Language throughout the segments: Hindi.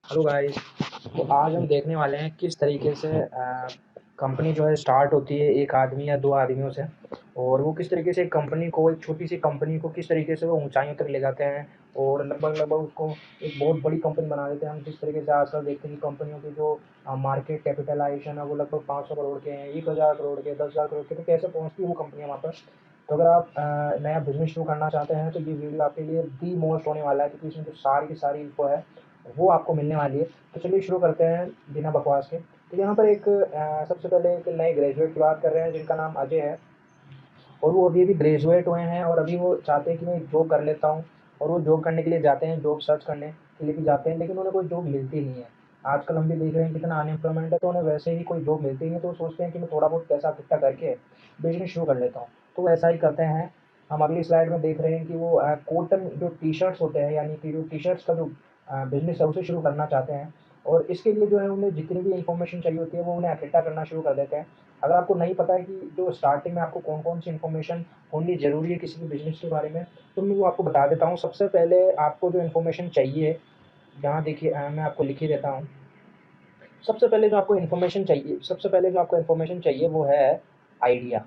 Hello guys. तो आज हम देखने वाले हैं किस तरीके से कंपनी जो है स्टार्ट होती है एक आदमी या दो आदमियों से, और वो किस तरीके से एक कंपनी को, एक छोटी सी कंपनी को किस तरीके से वो ऊंचाइयों तक ले जाते हैं और लगभग लगभग उसको एक बहुत बड़ी कंपनी बना देते हैं। हम जिस तरीके से आजकल देखते हैं कि कंपनियों की जो मार्केट कैपिटलाइजेशन है वो लगभग 500 करोड़ के हैं, 1000 करोड़ के, 10,000 करोड़ के। तो कैसे पहुँचती है वो कंपनियाँ वहाँ पर। तो अगर आप नया बिजनेस शुरू करना चाहते हैं तो ये वीडियो आपके लिए दी मोस्ट होने वाला है, क्योंकि इसमें जो सारी की सारी इन्फो है वो आपको मिलने वाली है। तो चलिए शुरू करते हैं बिना बकवास के। तो यहाँ पर एक सबसे पहले एक नए ग्रेजुएट की बात कर रहे हैं जिनका नाम अजय है, और वो अभी अभी ग्रेजुएट हुए हैं और अभी वो चाहते हैं कि मैं एक जॉब कर लेता हूँ। और वो जॉब करने के लिए जाते हैं, जॉब सर्च करने के लिए भी जाते हैं, लेकिन उन्हें कोई जॉब मिलती नहीं है। आजकल हम भी देख रहे हैं कितना अनएम्प्लॉयमेंट है, तो उन्हें वैसे ही कोई जॉब मिलती नहीं है। तो वो सोचते हैं कि मैं थोड़ा बहुत पैसा इकट्ठा करके बिजनेस शुरू कर लेता हूँ। तो वो ऐसा ही करते हैं। हम अगली स्लाइड में देख रहे हैं कि वो कॉटन जो टी शर्ट्स होते हैं, यानी कि जो टी शर्ट्स का जो बिजनेस है उसे शुरू करना चाहते हैं। और इसके लिए जो है उन्हें जितनी भी इंफॉर्मेशन चाहिए होती है वो उन्हें इकट्ठा करना शुरू कर देते हैं। अगर आपको नहीं पता है कि जो स्टार्टिंग में आपको कौन कौन सी इन्फॉर्मेशन होनी ज़रूरी है किसी भी बिजनेस के बारे में, तो मैं वो आपको बता देता हूँ। सबसे पहले आपको जो इन्फॉर्मेशन चाहिए, यहाँ देखिए, मैं आपको लिख ही देता हूँ। सबसे पहले जो आपको इन्फॉर्मेशन चाहिए वो है आइडिया।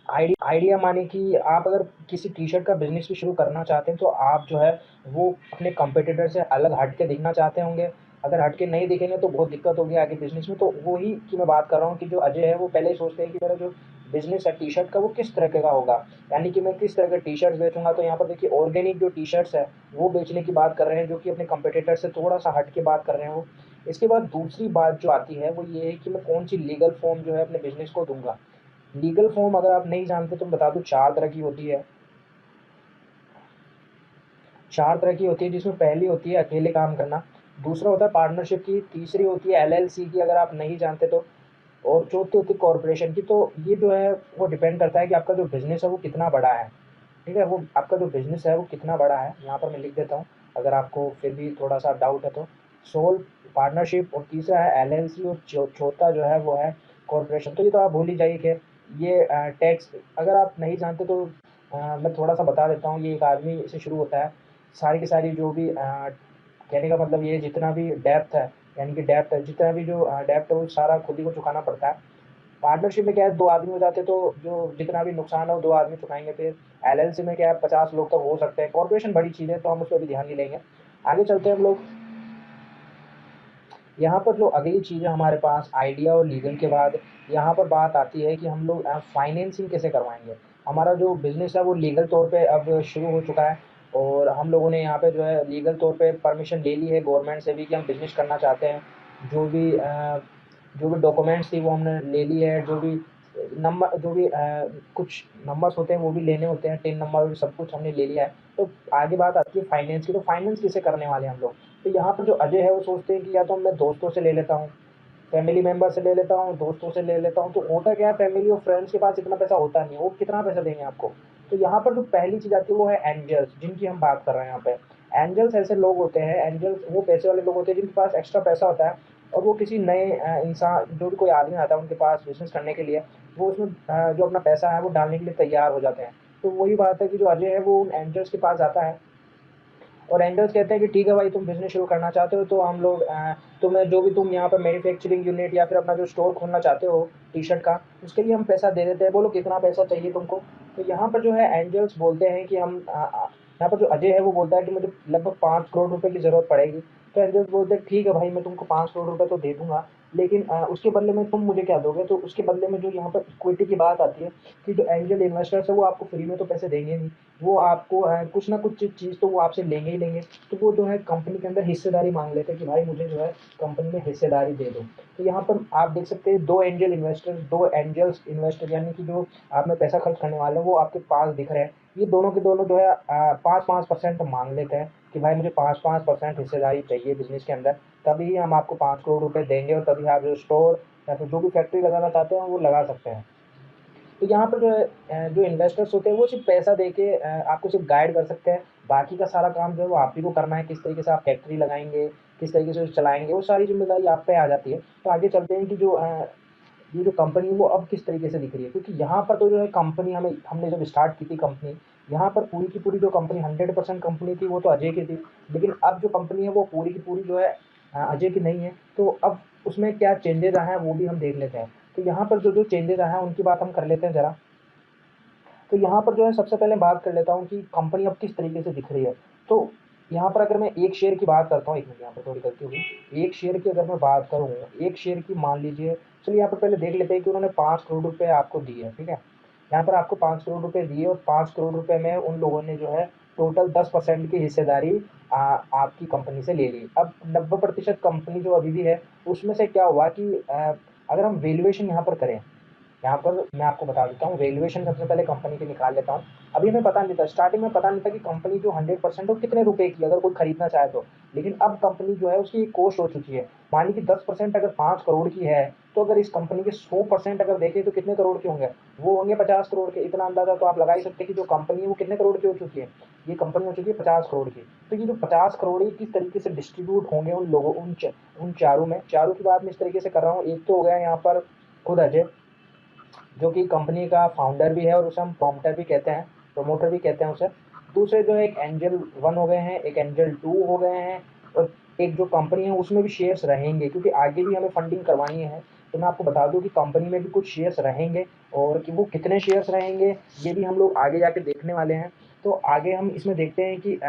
आइडिया माने कि आप अगर किसी टी शर्ट का बिजनेस भी शुरू करना चाहते हैं तो आप जो है वो अपने कंपेटिटर से अलग हट के दिखना चाहते होंगे। अगर हट के नहीं दिखेंगे तो बहुत दिक्कत होगी आगे बिजनेस में। तो वही की मैं बात कर रहा हूँ कि जो अजय है वो पहले ही सोचते हैं कि मेरा जो बिजनेस है टी शर्ट का वो किस तरह का होगा, यानी कि मैं किस तरह के टी शर्ट बेचूंगा। तो यहाँ पर देखिए ऑर्गेनिक जो टी शर्ट्स है वो बेचने की बात कर रहे हैं, जो कि अपने कंपेटिटर से थोड़ा सा हट के बात कर रहे हैं वो। इसके बाद दूसरी बात जो आती है वो ये है कि मैं कौन सी लीगल फॉर्म जो है अपने बिजनेस को दूंगा। लीगल फॉर्म अगर आप नहीं जानते तो मैं बता दूं, चार तरह की होती है। चार तरह की होती है, जिसमें पहली होती है अकेले काम करना, दूसरा होता है पार्टनरशिप की, तीसरी होती है एलएलसी की अगर आप नहीं जानते तो, और चौथी होती है कॉरपोरेशन की। तो ये जो है वो डिपेंड करता है कि आपका जो बिजनेस है वो कितना बड़ा है। ठीक है, वो आपका जो बिजनेस है वो कितना बड़ा है, यहाँ पर मैं लिख देता हूँ अगर आपको फिर भी थोड़ा सा डाउट है तो। सोल पार्टनरशिप, और तीसरा है एलएलसी, और चौथा जो है वो है कॉरपोरेशन। तो ये तो आप भूल ही जाइए कि ये टैक्स अगर आप नहीं जानते तो मैं थोड़ा सा बता देता हूँ। ये एक आदमी से शुरू होता है। सारी की सारी जो भी कहने का मतलब ये जितना भी डेप्थ है, यानी कि डेप्थ है, जितना भी जो डेप्थ है वो सारा खुद ही को चुकाना पड़ता है। पार्टनरशिप में क्या है, दो आदमी हो जाते तो जो जितना भी नुकसान है वो दो आदमी चुकाएंगे। फिर एलएलसी में क्या है, 50 लोग तक हो सकते हैं। कॉर्पोरेशन बड़ी चीज़ है तो हम उस पर भी ध्यान नहीं देंगे। आगे चलते हैं हम लोग। यहाँ पर जो अगली चीज़ है हमारे पास आइडिया और लीगल के बाद, यहाँ पर बात आती है कि हम लोग फाइनेंसिंग कैसे करवाएंगे। हमारा जो बिजनेस है वो लीगल तौर पे अब शुरू हो चुका है, और हम लोगों ने यहाँ पे जो है लीगल तौर पे परमिशन ले ली है गवर्नमेंट से भी कि हम बिजनेस करना चाहते हैं। जो भी डॉक्यूमेंट्स थी वो हमने ले ली है। जो भी कुछ नंबर्स होते हैं वो भी लेने होते हैं, टिन नंबर, सब कुछ हमने ले लिया है। तो आगे बात आती है फाइनेंस की। तो फाइनेंस किसे करने वाले हैं हम लोग। तो यहाँ पर जो अजय है वो सोचते हैं कि या तो मैं दोस्तों से ले लेता हूँ, फैमिली मेंबर से ले लेता हूँ, दोस्तों से ले लेता हूँ। तो होता क्या है, फैमिली और फ्रेंड्स के पास इतना पैसा होता नहीं है, वो कितना पैसा देंगे आपको। तो यहाँ पर जो पहली चीज़ आती है वो है एंजल्स, जिनकी हम बात कर रहे हैं यहाँ पे। एंजल्स ऐसे लोग होते हैं, एंजल्स वो पैसे वाले लोग होते हैं जिनके पास एक्स्ट्रा पैसा होता है, और वो किसी नए इंसान, जो भी कोई आदमी आता है उनके पास बिजनेस करने के लिए, वो उसमें जो अपना पैसा है वो डालने के लिए तैयार हो जाते हैं। तो वही बात है कि जो अजय है वो उन एंजल्स के पास आता है, और एंजल्स कहते हैं कि ठीक है भाई, तुम बिजनेस शुरू करना चाहते हो तो हम लोग तुम्हें जो भी तुम यहाँ पर मैन्युफैक्चरिंग यूनिट या फिर अपना जो स्टोर खोलना चाहते हो टी शर्ट का, उसके लिए हम पैसा दे देते हैं, बोलो कितना पैसा चाहिए तुमको। तो यहाँ पर जो है एंजल्स बोलते हैं कि यहाँ पर जो अजय है वो बोलता है कि मुझे लगभग 5 करोड़ रुपए की ज़रूरत पड़ेगी। तो एंजल्स बोलते हैं ठीक है भाई, मैं तुमको 5 करोड़ रुपए तो दे दूंगा, लेकिन उसके बदले में तुम मुझे क्या दोगे। तो उसके बदले में जो यहाँ पर इक्विटी की बात आती है, कि जो एंजल इन्वेस्टर्स है वो आपको फ्री में तो पैसे देंगे नहीं, वो आपको कुछ ना कुछ चीज़ तो वो आपसे लेंगे ही लेंगे। तो वो जो है कंपनी के अंदर हिस्सेदारी मांग लेते हैं कि भाई मुझे जो है कंपनी में हिस्सेदारी दे दो। तो यहाँ पर आप देख सकते हैं दो एंजल्स इन्वेस्टर, यानी कि जो आप में पैसा खर्च करने वाले हैं वो आपके पास दिख रहे हैं। ये दोनों के दोनों जो है 5-5% मांग लेते हैं कि भाई मुझे 5-5% हिस्सेदारी चाहिए बिजनेस के अंदर, तभी हम आपको 5 करोड़ रुपए देंगे, और तभी आप जो स्टोर या फिर जो भी फैक्ट्री लगाना चाहते हैं वो लगा सकते हैं। तो यहाँ पर जो है जो इन्वेस्टर्स होते हैं वो सिर्फ पैसा देके आपको सिर्फ गाइड कर सकते हैं। बाकी का सारा काम जो है वो आप ही को करना है, किस तरीके से आप फैक्ट्री लगाएंगे, किस तरीके से उसे चलाएंगे, वो सारी जिम्मेदारी आप पे आ जाती है। तो आगे चलते हैं कि ये जो कंपनी है वो अब किस तरीके से दिख रही है, क्योंकि यहाँ पर तो जो है कंपनी हमने जब स्टार्ट की थी कंपनी, यहाँ पर पूरी की पूरी जो कंपनी 100% कंपनी थी वो तो अजय की थी, लेकिन अब जो कंपनी है वो पूरी की पूरी जो है अजय की नहीं है। तो अब उसमें क्या चेंजेज़ आए हैं वो भी हम देख लेते हैं। तो यहाँ पर जो चेंजेज़ आए हैं उनकी बात हम कर लेते हैं ज़रा। तो यहाँ पर जो है सबसे पहले बात कर लेता हूँ कि कंपनी अब किस तरीके से दिख रही है। तो यहाँ पर अगर मैं एक शेयर की बात करता हूँ, एक मिनट यहाँ पर थोड़ी गलती हो गई। एक शेयर की अगर मैं बात करूँ, एक शेयर की मान लीजिए, चलिए यहाँ पर पहले देख लेते हैं कि उन्होंने 5 करोड़ रुपए आपको दिए, ठीक है? यहाँ पर आपको 5 करोड़ रुपए दिए और 5 करोड़ रुपए में उन लोगों ने जो है टोटल 10% की हिस्सेदारी आपकी कंपनी से ले ली। अब 90% कंपनी जो अभी भी है, उसमें से क्या हुआ कि अगर हम वैल्यूएशन यहाँ पर करें, यहाँ पर मैं आपको बता देता हूँ, वैल्यूएशन सबसे पहले कंपनी की निकाल लेता हूँ। अभी हमें पता नहीं था, स्टार्टिंग में पता नहीं था कि कंपनी जो 100% हो कितने रुपए की, अगर कोई खरीदना चाहे तो। लेकिन अब कंपनी जो है उसकी एक कॉस्ट हो चुकी है। मान लीजिए 10% अगर 5 करोड़ की है, तो अगर इस कंपनी के 100% अगर देखें तो कितने करोड़ के होंगे? वो होंगे 50 करोड़ के। इतना अंदाजा तो आप लगा ही सकते हैं कि जो कंपनी है वो कितने करोड़ की हो चुकी है। ये कंपनी हो चुकी है 50 करोड़ की। तो ये जो 50 करोड़ है किस तरीके से डिस्ट्रीब्यूट होंगे उन लोगों, उन चारों में। चारों की बात मैं इस तरीके से कर रहा हूँ। एक तो हो गया यहाँ पर खुद अजय, जो कि कंपनी का फाउंडर भी है और उसे हम प्रॉम्प्टर भी कहते हैं, प्रमोटर भी कहते हैं उसे। दूसरे जो है एक एंजल 1 हो गए हैं, एक एंजल 2 हो गए हैं, और एक जो कंपनी है उसमें भी शेयर्स रहेंगे, क्योंकि आगे भी हमें फंडिंग करवानी है। तो मैं आपको बता दूं कि कंपनी में भी कुछ शेयर्स रहेंगे, और कि वो कितने शेयर्स रहेंगे ये भी हम लोग आगे जाके देखने वाले हैं। तो आगे हम इसमें देखते हैं कि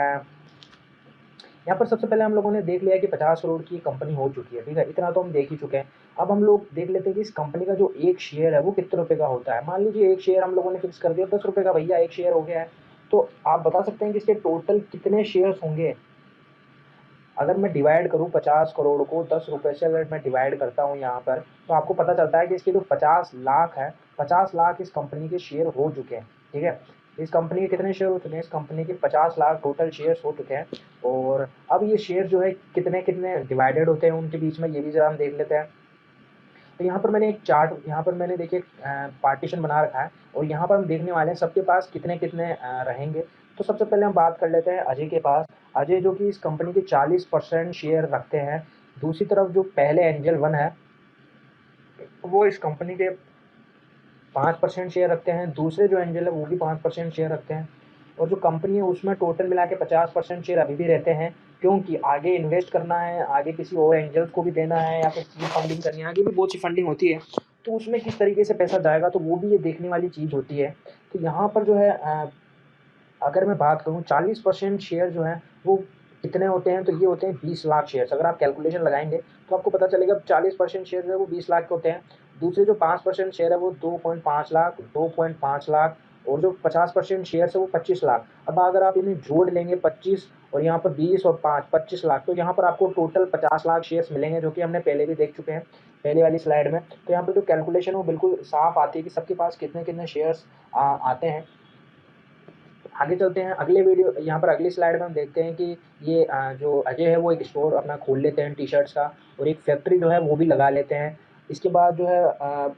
यहाँ पर सबसे पहले हम लोगों ने देख लिया कि 50 करोड़ की कंपनी हो चुकी है, ठीक है? इतना तो हम देख ही चुके हैं। अब हम लोग देख लेते हैं कि इस कंपनी का जो एक शेयर है वो कितने रुपए का होता है। मान लीजिए एक शेयर हम लोगों ने फिक्स कर दिया 10 रुपए का, भैया एक शेयर हो गया है। तो आप बता सकते हैं कि इसके टोटल कितने शेयर्स होंगे? अगर मैं डिवाइड करूँ 50 करोड़ को 10 रुपए से, अगर मैं डिवाइड करता हूँ यहाँ पर, तो आपको पता चलता है कि इसके जो 50 लाख है, 50 लाख इस कंपनी के शेयर हो चुके हैं, ठीक है? इस कंपनी के कितने शेयर हो चुके हैं? इस कंपनी के 50 लाख टोटल शेयर्स हो चुके हैं। और अब ये शेयर जो है कितने कितने डिवाइडेड होते हैं उनके बीच में, ये भी ज़रा हम देख लेते हैं। तो यहाँ पर मैंने एक चार्ट, यहाँ पर मैंने देखिए पार्टीशन बना रखा है, और यहाँ पर हम देखने वाले हैं सबके पास कितने कितने रहेंगे। तो सबसे पहले हम बात कर लेते हैं अजय के पास। अजय जो कि इस कंपनी के 40% शेयर रखते हैं। दूसरी तरफ जो पहले एंजल 1 है, वो इस कंपनी के 5% शेयर रखते हैं। दूसरे जो एंजल है वो भी 5% शेयर रखते हैं। और जो कंपनी है उसमें टोटल मिला के 50% शेयर अभी भी रहते हैं, क्योंकि आगे इन्वेस्ट करना है, आगे किसी और एंजल्स को भी देना है, या फिर फंडिंग करनी है, आगे भी बहुत सी फंडिंग होती है। तो उसमें किस तरीके से पैसा जाएगा, तो वो भी ये देखने वाली चीज़ होती है। तो यहाँ पर जो है अगर मैं बात करूँ 40% शेयर जो हैं वो कितने होते हैं, तो ये होते हैं 20 लाख शेयर्स। अगर आप कैलकुलेशन लगाएँगे तो आपको पता चलेगा 40% शेयर जो है वो 20 लाख के होते हैं। दूसरे जो 5% शेयर है वो 2.5 लाख, 2.5 लाख, और जो 50% शेयर्स है वो 25 लाख। अब अगर आप इन्हें जोड़ लेंगे 25 और यहाँ पर 20 और 5 25 लाख, तो यहाँ पर आपको टोटल 50 लाख शेयर्स मिलेंगे, जो कि हमने पहले भी देख चुके हैं पहले वाली स्लाइड में। तो यहाँ पर जो कैलकुलेशन है वो बिल्कुल साफ आती है कि सबके पास कितने-कितने शेयर्स आते हैं। आगे चलते हैं अगले वीडियो, यहाँ पर अगली स्लाइड में हम देखते हैं कि ये जो अजय है वो एक स्टोर अपना खोल लेते हैं टी शर्ट्स का, और एक फैक्ट्री जो है वो भी लगा लेते हैं। इसके बाद जो है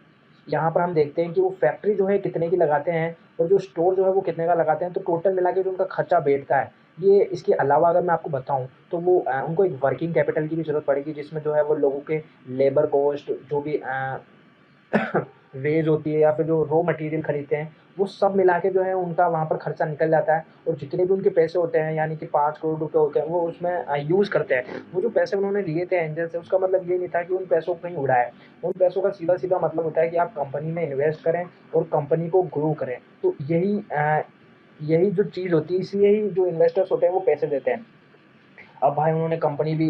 यहाँ पर हम देखते हैं कि वो फैक्ट्री जो है कितने की लगाते हैं, और जो स्टोर जो है वो कितने का लगाते हैं। तो टोटल मिला के जो उनका खर्चा बैठता है, ये इसके अलावा अगर मैं आपको बताऊँ तो वो उनको एक वर्किंग कैपिटल की भी ज़रूरत पड़ेगी, जिसमें जो है वो लोगों के लेबर कॉस्ट, जो भी वेज होती है, या फिर जो रॉ मटेरियल खरीदते हैं, वो सब मिला के जो है उनका वहाँ पर खर्चा निकल जाता है। और जितने भी उनके पैसे होते हैं, यानी कि 5 करोड़ रुपए होते हैं, वो उसमें यूज़ करते हैं। वो जो पैसे उन्होंने लिए थे एंजल से, उसका मतलब ये नहीं था कि उन पैसों को कहीं उड़ाएँ। उन पैसों का सीधा-सीधा मतलब होता है कि आप कंपनी में इन्वेस्ट करें और कंपनी को ग्रो करें। तो यही जो चीज़ होती है, इसलिए ही जो इन्वेस्टर्स होते हैं वो पैसे देते हैं। अब भाई उन्होंने कंपनी भी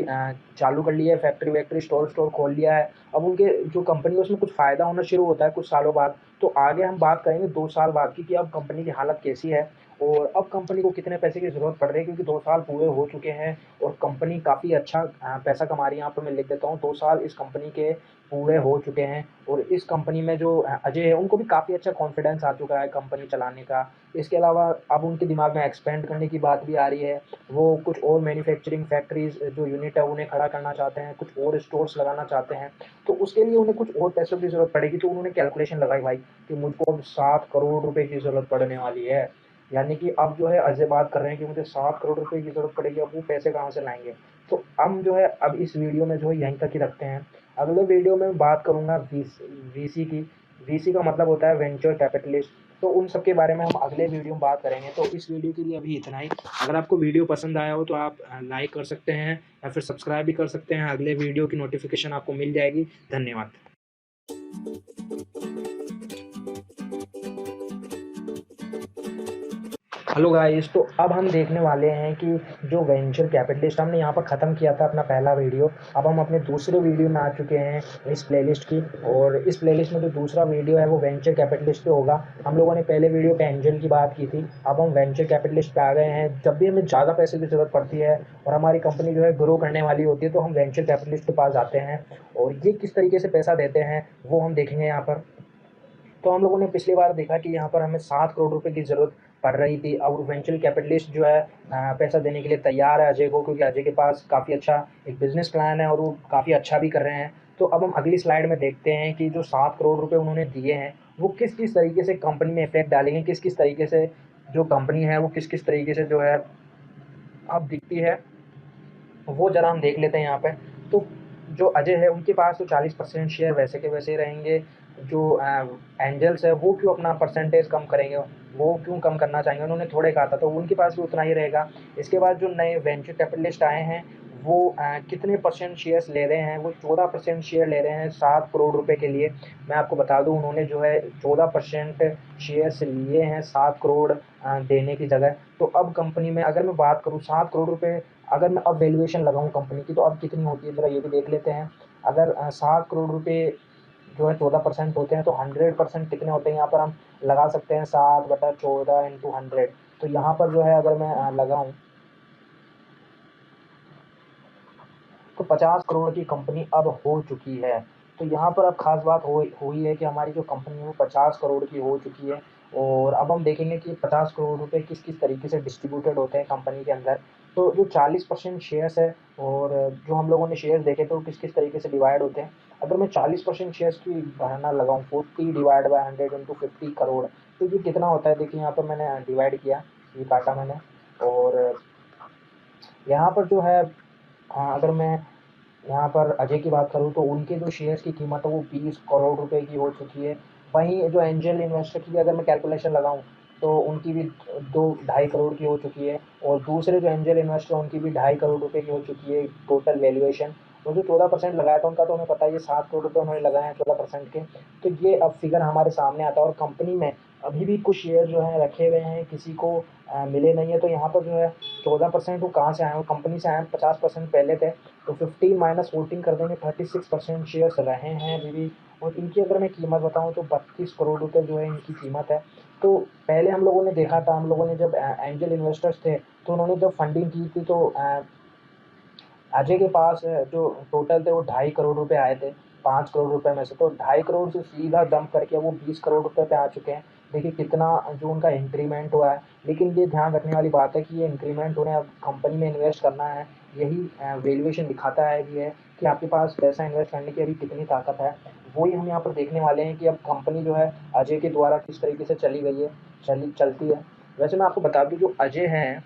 चालू कर ली है, फैक्ट्री वैक्ट्री स्टोर स्टोर खोल लिया है। अब उनके जो कंपनी है उसमें कुछ फ़ायदा होना शुरू होता है कुछ सालों बाद। तो आगे हम बात करेंगे 2 साल बाद की, कि अब कंपनी की हालत कैसी है, और अब कंपनी को कितने पैसे की ज़रूरत पड़ रही है, क्योंकि 2 साल पूरे हो चुके हैं और कंपनी काफ़ी अच्छा पैसा कमा रही है। यहाँ पर मैं लिख देता हूँ, 2 साल इस कंपनी के पूरे हो चुके हैं, और इस कंपनी में जो अजय है उनको भी काफ़ी अच्छा कॉन्फिडेंस आ चुका है कंपनी चलाने का। इसके अलावा अब उनके दिमाग में एक्सपेंड करने की बात भी आ रही है। वो कुछ और मैन्युफैक्चरिंग फैक्ट्रीज़ जो यूनिट है उन्हें खड़ा करना चाहते हैं, कुछ और स्टोर्स लगाना चाहते हैं। तो उसके लिए उन्हें कुछ और पैसों की ज़रूरत पड़ेगी। तो उन्होंने कैलकुलेशन लगाई भाई कि मुझको अब 7 करोड़ रुपए की ज़रूरत पड़ने वाली है। यानी कि अब जो है अजय बात कर रहे हैं कि मुझे 7 करोड़ रुपए की ज़रूरत पड़ेगी, अब वो पैसे कहाँ से लाएँगे? तो हम जो है अब इस वीडियो में जो है यहीं तक ही रखते हैं। अगले वीडियो में बात करूँगा वीसी की। वीसी का मतलब होता है वेंचर कैपिटलिस्ट। तो उन सब के बारे में हम अगले वीडियो में बात करेंगे। तो इस वीडियो के लिए अभी इतना ही। अगर आपको वीडियो पसंद आया हो तो आप लाइक कर सकते हैं या फिर सब्सक्राइब भी कर सकते हैं। अगले वीडियो की नोटिफिकेशन आपको मिल जाएगी। धन्यवाद। हेलो गाइस, तो अब हम देखने वाले हैं कि जो वेंचर कैपिटलिस्ट हमने यहाँ पर ख़त्म किया था अपना पहला वीडियो, अब हम अपने दूसरे वीडियो में आ चुके हैं इस प्लेलिस्ट की। और इस प्लेलिस्ट में जो दूसरा वीडियो है वो वेंचर कैपिटलिस्ट पे होगा। हम लोगों ने पहले वीडियो पे एंजल की बात की थी, अब हम वेंचर कैपिटलिस्ट पे आ गए हैं। जब भी हमें ज़्यादा पैसे की ज़रूरत पड़ती है और हमारी कंपनी जो है ग्रो करने वाली होती है तो हम वेंचर कैपिटलिस्ट के पास जाते हैं, और ये किस तरीके से पैसा देते हैं वो हम देखेंगे यहाँ पर। तो हम लोगों ने पिछली बार देखा कि यहाँ पर हमें 7 करोड़ रुपए की ज़रूरत पड़ रही थी। और वेंचर कैपिटलिस्ट जो है पैसा देने के लिए तैयार है अजय को, क्योंकि अजय के पास काफ़ी अच्छा एक बिजनेस प्लान है और वो काफ़ी अच्छा भी कर रहे हैं। तो अब हम अगली स्लाइड में देखते हैं कि जो 7 करोड़ रुपए उन्होंने दिए हैं वो किस किस तरीके से कंपनी में इफेक्ट डालेंगे, किस किस तरीके से जो कंपनी है वो किस किस तरीके से जो है अब दिखती है, वो ज़रा हम देख लेते हैं यहाँ पे। तो जो अजय है उनके पास तो 40% शेयर वैसे के वैसे ही रहेंगे। जो एंजल्स है वो क्यों अपना परसेंटेज कम करेंगे, वो क्यों कम करना चाहेंगे, उन्होंने थोड़े कहा था तो उनके पास भी उतना ही रहेगा। इसके बाद जो नए वेंचर कैपिटलिस्ट आए हैं वो कितने परसेंट शेयर्स ले रहे हैं, वो 14% शेयर ले रहे हैं 7 करोड़ रुपए के लिए। मैं आपको बता दूं उन्होंने जो है 14% शेयर्स लिए हैं 7 करोड़ देने की जगह। तो अब कंपनी में अगर मैं बात करूँ 7 करोड़ रुपए, अगर मैं अब वैल्यूएशन लगाऊँ कंपनी की तो अब कितनी होती है ज़रा ये भी देख लेते हैं। अगर 7 करोड़ रुपए जो है 14% होते हैं तो 100% कितने होते हैं यहाँ पर हम लगा सकते हैं 7/14 इंटू 100। तो यहाँ पर जो है अगर मैं लगाऊँ तो 50 करोड़ की कंपनी अब हो चुकी है। तो यहाँ पर अब खास बात हुई है कि हमारी जो कंपनी है वो 50 करोड़ की हो चुकी है। और अब हम देखेंगे कि 50 करोड़ रुपए किस किस तरीके से डिस्ट्रीब्यूटेड होते हैं कंपनी के अंदर। तो जो 40% शेयर्स है और जो हम लोगों ने शेयर्स देखे थे वो किस किस तरीके से डिवाइड होते हैं। अगर मैं 40% शेयर्स की गणना लगाऊँ 40 डिवाइड बाई 100 इंटू 50 करोड़, तो ये कितना होता है देखिए यहाँ पर मैंने डिवाइड किया, ये काटा मैंने। और यहाँ पर जो है अगर मैं यहाँ पर अजय की बात करूँ तो उनके जो शेयर्स की कीमत है वो 20 करोड़ रुपए की हो चुकी है। वहीं जो एंजल इन्वेस्टर की अगर मैं कैलकुलेशन लगाऊँ तो उनकी भी 2-2.5 करोड़ की हो चुकी है। और दूसरे जो एंजल इन्वेस्टर उनकी भी 2.5 करोड़ रुपए की हो चुकी है टोटल वैल्यूएशन। और जो 14% लगाया था उनका तो हमें पता है, ये 7 करोड़ रुपए उन्होंने लगाए हैं 14% के। तो ये अब फिगर हमारे सामने आता है। और कंपनी में अभी भी कुछ शेयर जो हैं रखे हुए हैं, किसी को मिले नहीं है। तो यहाँ पर जो है 14% वो कहाँ से आए, वो कंपनी से आए हैं। 50% पहले थे तो 15 माइनस 14 कर देंगे, 36% शेयर्स रहे हैं अभी भी। और इनकी अगर मैं कीमत बताऊं तो 32 करोड़ रुपए जो है इनकी कीमत है। तो पहले हम लोगों ने देखा था, हम लोगों ने जब एंजल इन्वेस्टर्स थे तो उन्होंने जब फंडिंग की थी तो अजय के पास जो टोटल थे वो 2.5 करोड़ रुपए आए थे 5 करोड़ रुपए में से। तो 2.5 करोड़ से सीधा डंप करके वो 20 करोड़ रुपए पे आ चुके हैं। देखिए कितना जो उनका इंक्रीमेंट हुआ है। लेकिन ये ध्यान रखने वाली बात है कि ये इंक्रीमेंट उन्हें अब कंपनी में इन्वेस्ट करना है, यही वैल्यूएशन दिखाता है भी है कि आपके पास पैसा इन्वेस्ट करने की अभी कितनी ताकत है। वही हम यहाँ पर देखने वाले हैं कि अब कंपनी जो है अजय के द्वारा किस तरीके से चली गई है, चलती है। वैसे मैं आपको बता दूं जो अजय हैं